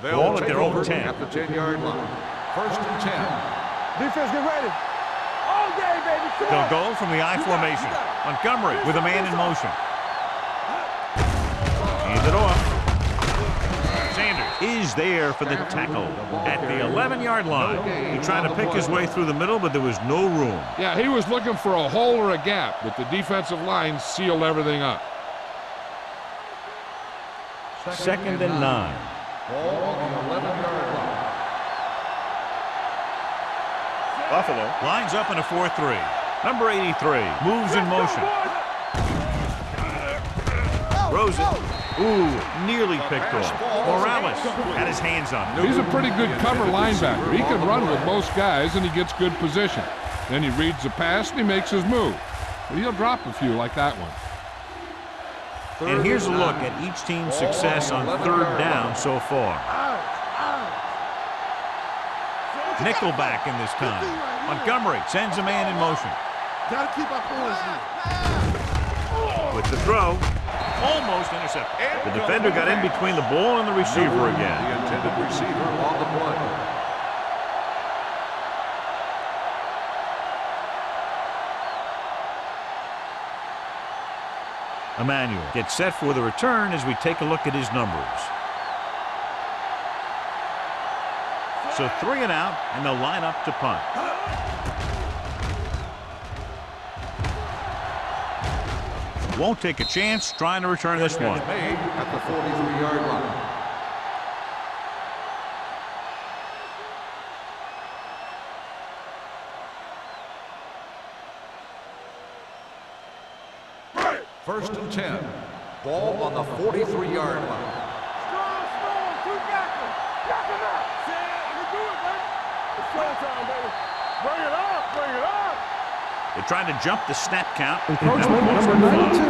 Ball at their own 10. At the 10-yard line. 1st and 10. Defense, get ready. All day, baby. Come They'll on. go from the I formation. Montgomery with a man in motion. Hands it off. Sanders is there for the tackle at the 11-yard line. He tried to pick his way through the middle, but there was no room. Yeah, he was looking for a hole or a gap, but the defensive line sealed everything up. 2nd and 9. Ball on the 11-yard line. Buffalo lines up in a 4-3. Number 83 moves in motion. Rosen. Ooh, nearly picked off. Morales had his hands on it. He's a pretty good cover linebacker. He can run with most guys, and he gets good position. Then he reads the pass, and he makes his move. But he'll drop a few like that one. And here's a look at each team's success on 3rd down so far. Nickelback in this time. Montgomery sends a man in motion. Gotta keep our points here. With the throw, almost intercepted. The defender got in between the ball and the receiver again. The intended receiver on the play. Emmanuel gets set for the return as we take a look at his numbers. So 3 and out, and they'll line up to punt. Won't take a chance trying to return this one. Made at the 43-yard line. First and 10. Ball on the 43-yard line. Strong, two backers. Back him up. You can do it, man. It's showtime, baby. Bring it up, bring it up. They're trying to jump the snap count. Encroachment number 92.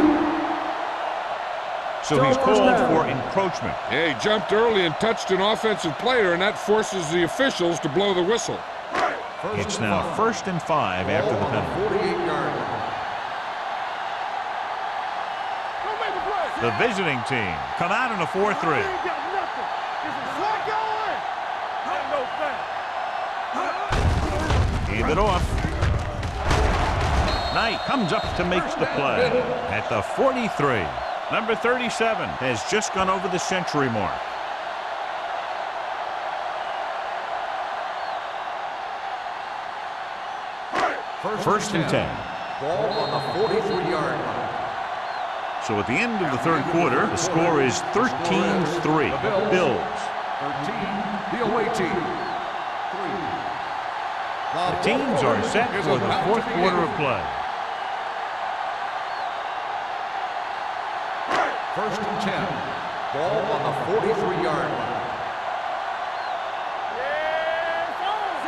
So he's called for encroachment. Yeah, he jumped early and touched an offensive player, and that forces the officials to blow the whistle. It's now 1st and 5 after the penalty. 48-yard line. Don't make a play. The visiting team come out in a 4-3. You ain't got nothing. This is what going. Ain't no thing. Hand it off. Knight comes up to make the play at the 43. Number 37 has just gone over the century mark. First and 10. Ball on the 43-yard line. So at the end of the third quarter, the score is 13-3. Bills. 13, the away team. 3. The teams are set for the fourth quarter of play. First and 10. Ball on the 43-yard line.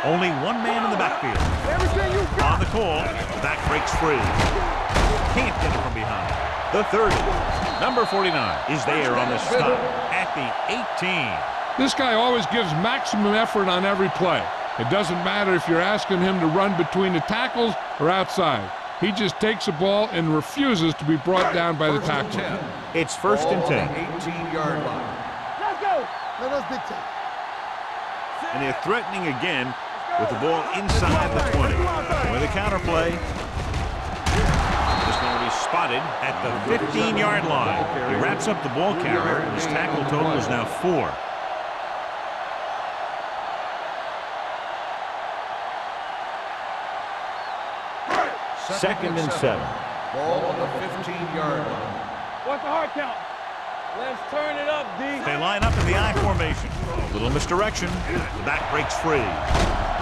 Only one man in the backfield. Everything you got. On the call, the back breaks free. Can't get it from behind. The 30, number 49, is there on the stop at the 18. This guy always gives maximum effort on every play. It doesn't matter if you're asking him to run between the tackles or outside. He just takes the ball and refuses to be brought down by the tackle. It's first and 10. 18-yard line. Let's go. Let us dictate. And they're threatening again with the ball inside the 20. With a counter play. Is going to be spotted at the 15-yard line. He wraps up the ball carrier, and his tackle total is now 4. Second and 7. Ball on the 15-yard line. What's the hard count? Let's turn it up, D. They line up in the I formation. Little misdirection. The back breaks free.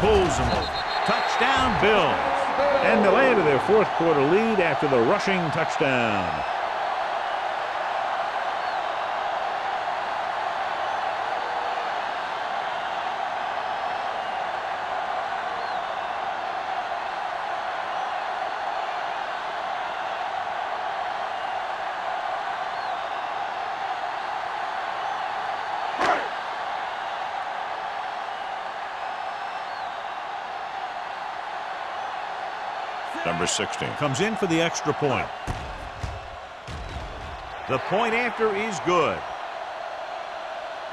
Pulls him over. Touchdown, Bills. And they'll add to their fourth quarter lead after the rushing touchdown. Number 16 comes in for the extra point. The point after is good.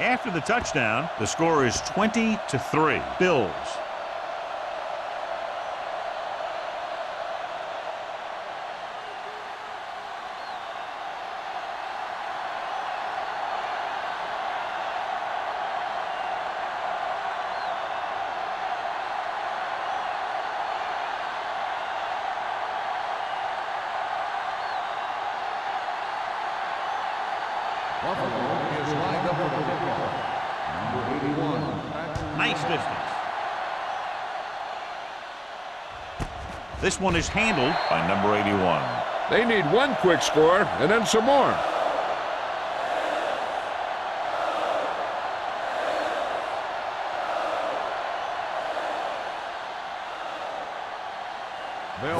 After the touchdown, the score is 20-3. Bills. Buffalo is lined up for the kickoff. Number 81. Nice distance. This one is handled by number 81. They need one quick score and then some more.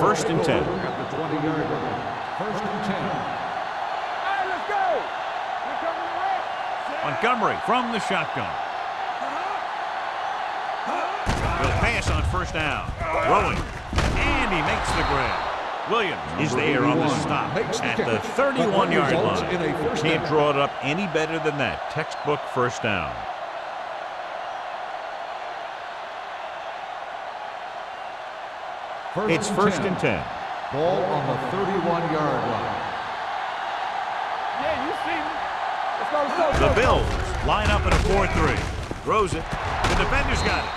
First and 10. At the 20-yard line. First and 10. Hey, let's go. Here comes the red. Montgomery from the shotgun. Will pass on first down. Throwing. And he makes the grab. Williams is there on the stop at the 31-yard line. Can't draw it up any better than that. Textbook first down. It's first and 10. Ball on the 31-yard line. Yeah, you see me. Let's go, let's go, let's go. The Bills line up in a 4-3. Throws it. The defender's got it.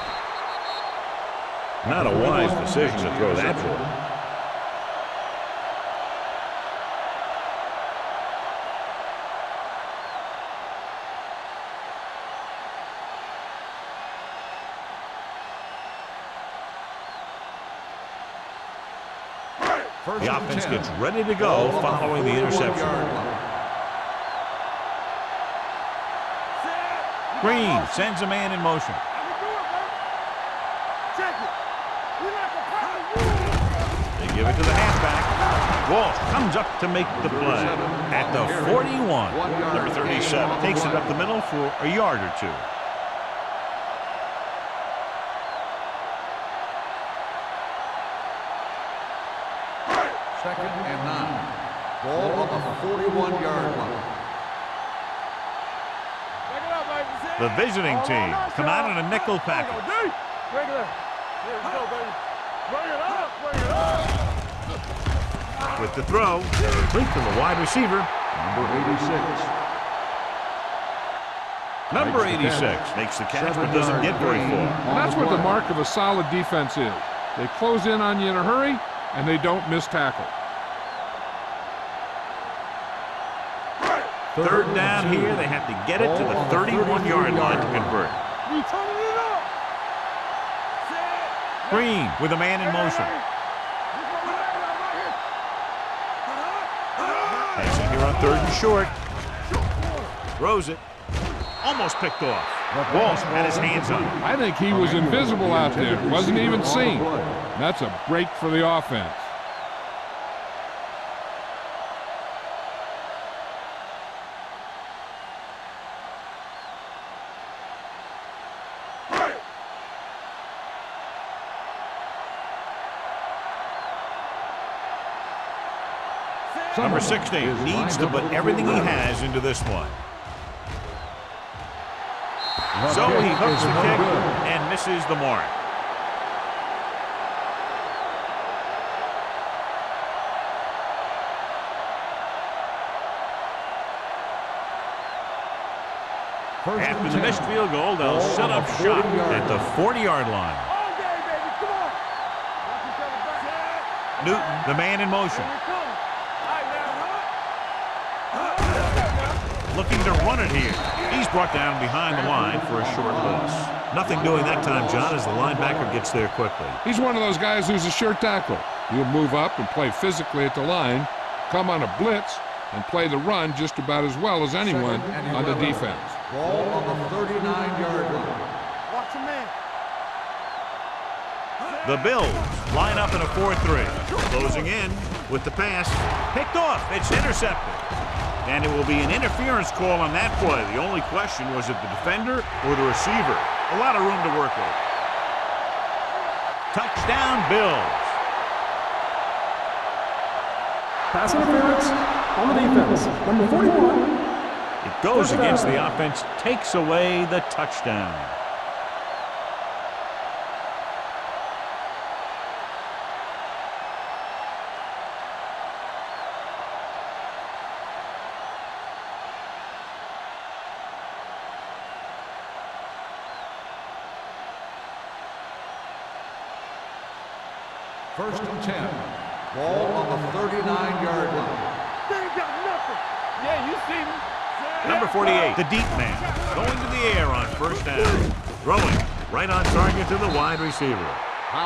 Not a wise decision to throw that ball. The offense gets ready to go following the interception. Green sends a man in motion. They give it to the halfback. Walsh comes up to make the play at the 41. Number 37 takes it up the middle for a yard or two. Second and 9. Ball on the 41-yard line. The visiting team come out in a nickel package. Regular. Here we go, baby. Bring it up, bring it up. With the throw, complete to the wide receiver. Number 86. Number 86 makes the catch but doesn't get very far. And that's what the mark of a solid defense is. They close in on you in a hurry, and they don't miss tackle. Third down here. They have to get it to the 31-yard line to convert. We turning it up. Green with a man in motion. Passing here on 3rd and short. Throws it. Almost picked off. Walsh had his hands on it. I think he was invisible out there. Wasn't even seen. That's a break for the offense. Number 16 needs to put everything he has into this one. So he hooks the kick and misses the mark. After the missed field goal, they'll set up shop at the 40-yard line. Newton, the man in motion. Looking to run it here. He's brought down behind the line for a short loss. Nothing doing that time, John, as the linebacker gets there quickly. He's one of those guys who's a sure tackle. He'll move up and play physically at the line, come on a blitz, and play the run just about as well as anyone on the defense. Ball on the 39-yard line. Watch your man. The Bills line up in a 4-3. Closing in with the pass. Picked off. It's intercepted. And it will be an interference call on that play. The only question was it the defender or the receiver. A lot of room to work with. Touchdown, Bills. Pass interference on the defense. Number 41. It goes against the offense, takes away the touchdown. First and 10. Ball on the 39-yard line. They ain't got nothing. Yeah, you see me. Number 48, the deep man, going to the air on first down. Throwing right on target to the wide receiver.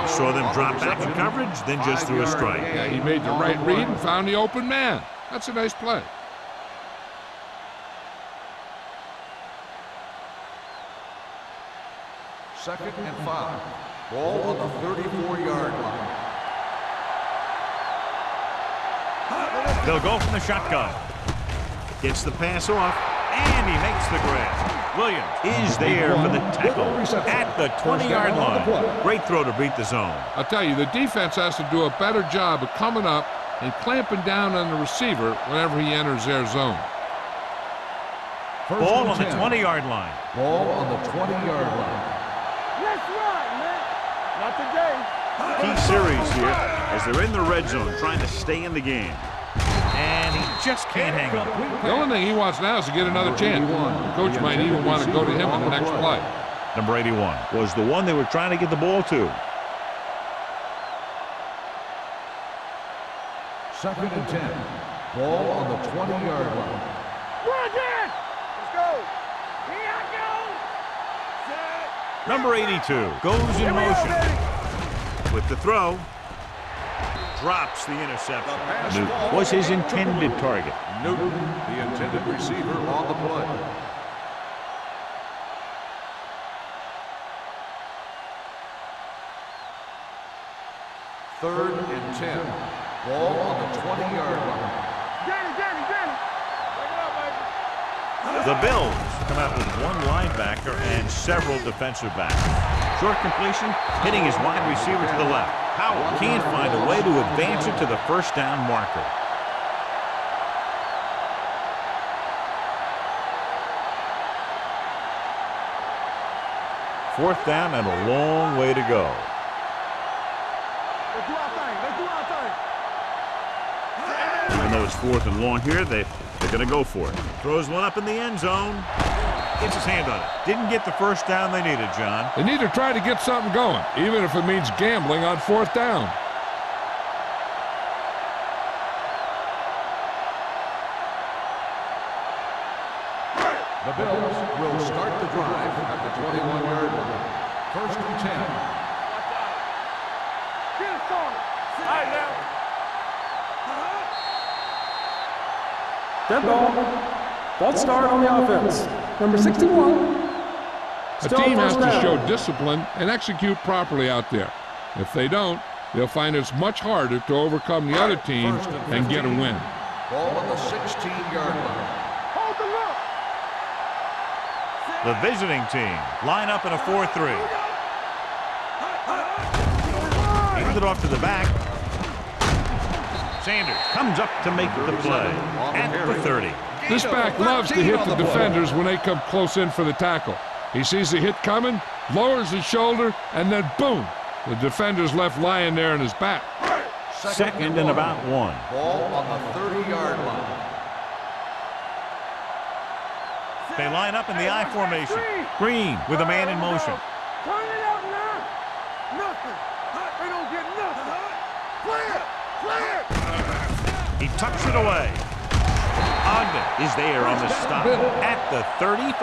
He saw them drop back in coverage, then just threw a strike. Yeah, he made the right read and found the open man. That's a nice play. Second and 5. Ball on the 34-yard line. They'll go from the shotgun. Gets the pass off, and he makes the grab. Williams is there for the tackle at the 20-yard line. Great throw to beat the zone. I'll tell you, the defense has to do a better job of coming up and clamping down on the receiver whenever he enters their zone. Ball on the 20-yard line. Ball on the 20-yard line. Let's run, man. Not today. Key series here as they're in the red zone trying to stay in the game. And he just can't hang on. The only thing he wants now is to get another chance. The coach might even want to go to him on the next play. Number 81 was the one they were trying to get the ball to. Second and 10. Ball on the 20-yard line. Run again. Let's go. Here I go. Number 82 goes in motion with the throw. Drops the interception. Newton was his intended target. Newton, the intended receiver on the play. Third and 10. Ball on the 20-yard line. Danny. Take it up, baby. The Bills come out with one linebacker and several defensive backs. Short completion, hitting his wide receiver to the left. Howell can't find a way to advance it to the first down marker. Fourth down and a long way to go. Let's do our thing. Even though it's fourth and long here, they're going to go for it. Throws one up in the end zone. Gets his hand on it. Didn't get the first down they needed, John. They need to try to get something going, even if it means gambling on 4th down. The Bills will start the drive at the 21-yard line. 1st and 10. Watch out. Get it started. All right, now. Dead ball. False start on the offense. Number 61. A team has to show discipline and execute properly out there. If they don't, they'll find it's much harder to overcome the other team and get a win. Ball on the 16-yard line. Hold the look. The visiting team line up in a 4-3. Hands it off to the back. Sanders comes up to make the play at the 30. This back loves to hit the defenders when they come close in for the tackle. He sees the hit coming, lowers his shoulder, and then boom, the defender's left lying there in his back. Second and about 1. Ball on the 30-yard line. They line up in the I formation. Green with a man in motion. Turn it out now. Nothing. They don't get nothing. Clear. Clear. He tucks it away. Ogden is there on the stop at the 35.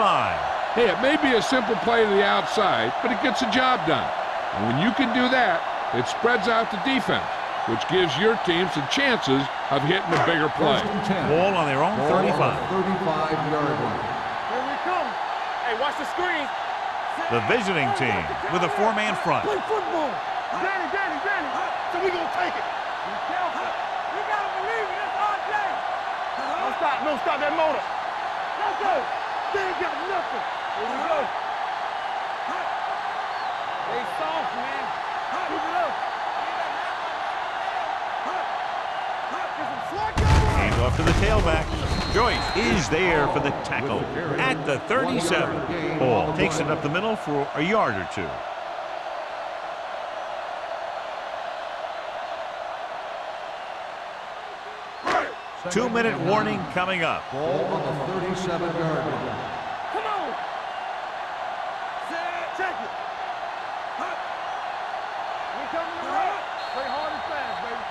Hey, it may be a simple play to the outside, but it gets the job done. And when you can do that, it spreads out the defense, which gives your team some chances of hitting a bigger play. Ball on their own 35. 35-yard line. Here we come. Hey, watch the screen. The visiting team with a 4-man front. Play football. Danny. So we gonna take it. Be careful. You gotta believe it. It's our day. Don't stop that motor. Let's go. They ain't got nothing. Here we go. They soft, man. Keep it up. Hands off to the tailback. Joyce is there for the tackle at the 37. Ball takes it up the middle for a yard or two. Two-minute warning coming up. Ball on the 37-yard line. Come on. Check it. We coming to run. Play hard and fast, baby.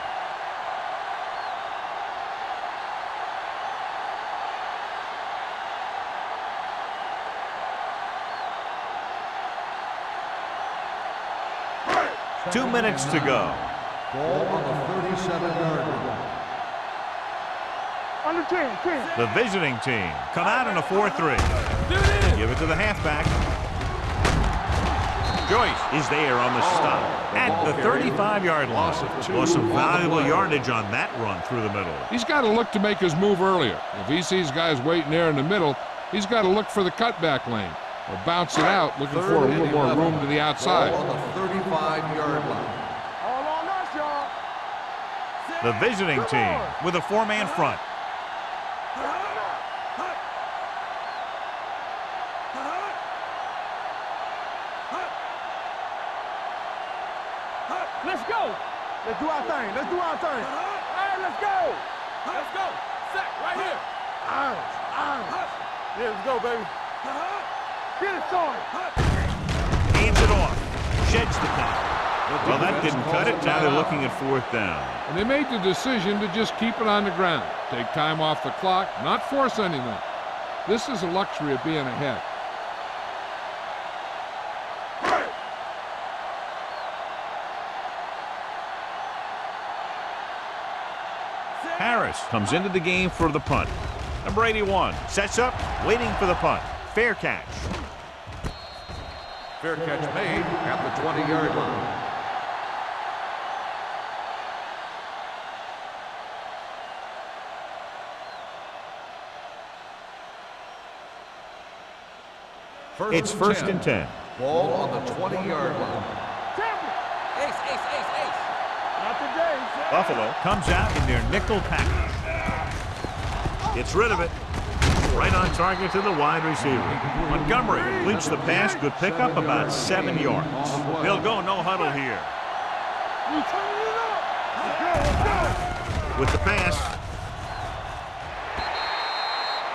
Two minutes to go. Ball on the 37-yard line. Under 10. The visiting team come out in a 4-3. Give it to the halfback. Joyce is there on the stop at the 35-yard line. Lost some valuable yardage on that run through the middle. He's got to look to make his move earlier. If he sees guys waiting there in the middle, he's got to look for the cutback lane or bounce it out, looking for a little more room to the outside. Ball on the 35-yard line. All on us, y'all. The visiting team with a 4-man front. Let's go. Let's do our thing. All right, let's go. Sack right here. Irons. Yeah, let's go, baby. Get it started. Hands it off. Sheds the pass. Well, that didn't cut it. Now they're looking at 4th down. And they made the decision to just keep it on the ground. Take time off the clock, not force anything. This is a luxury of being ahead. Harris comes into the game for the punt. Number 81 sets up, waiting for the punt. Fair catch. Fair catch made at the 20-yard line. It's first and 10. Ball on the 20-yard line. Ace. Not today. Buffalo comes out in their nickel package. Gets rid of it. Right on target to the wide receiver. Montgomery completes the pass. Good pickup, about 7 yards. They'll go no huddle here. You turn it up. Let's go. With the pass.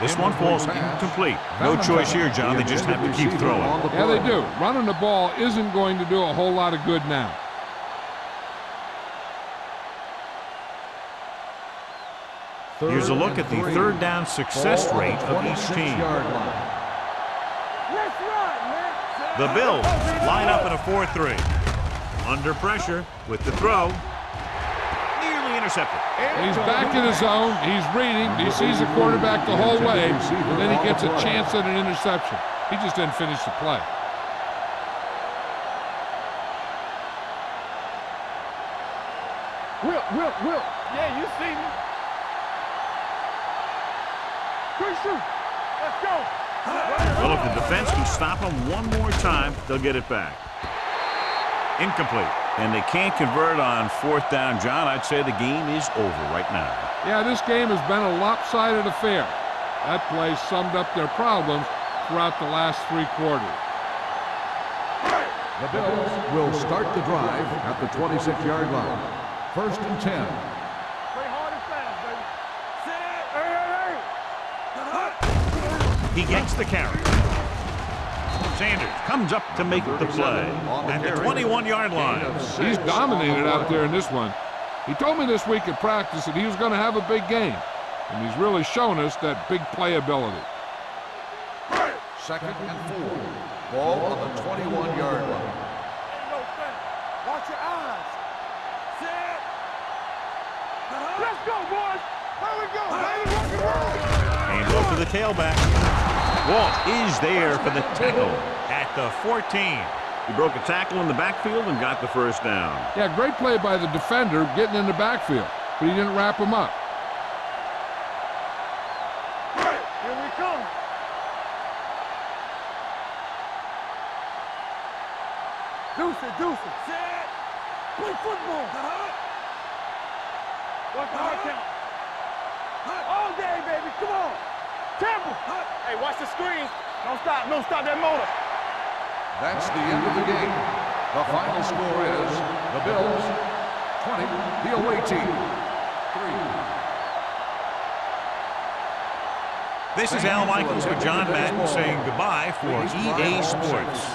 This one falls incomplete. No choice here, John. They just have to keep throwing. Yeah, they do. Running the ball isn't going to do a whole lot of good now. Here's a look at the third down success rate of each team. The Bills line up in a 4-3. Under pressure with the throw. Nearly intercepted. He's back in his zone. He's reading. He sees the quarterback the whole way. And then he gets a chance at an interception. He just didn't finish the play. Will. Yeah, you see me. Quick shoot. Let's go. Well, if the defense can stop them one more time, they'll get it back. Incomplete. And they can't convert on 4th down, John. I'd say the game is over right now. Yeah, this game has been a lopsided affair. That play summed up their problems throughout the last 3 quarters. The Bills will start the drive at the 26-yard line. 1st and 10. Play hard and fast, baby. He gets the carry. Sanders comes up to make the play at the 21-yard line. He's dominated out there in this one. He told me this week at practice that he was going to have a big game, and he's really shown us that big playability. 2nd and 4. Ball on the 21-yard line. Watch your eyes. Let's go, boys. Here we go, baby. Rock and roll. And off to the tailback. Walt is there for the tackle at the 14. He broke a tackle in the backfield and got the 1st down. Yeah, great play by the defender getting in the backfield, but he didn't wrap him up. Here we come. Deuce it. Play football. What's the hard count? All day, baby. Come on. Temple. Hey, watch the screen. Don't stop that motor. That's the end of the game. The final score is the Bills 20, the away team 3. This is Al Michaels with John Madden saying goodbye for EA Sports.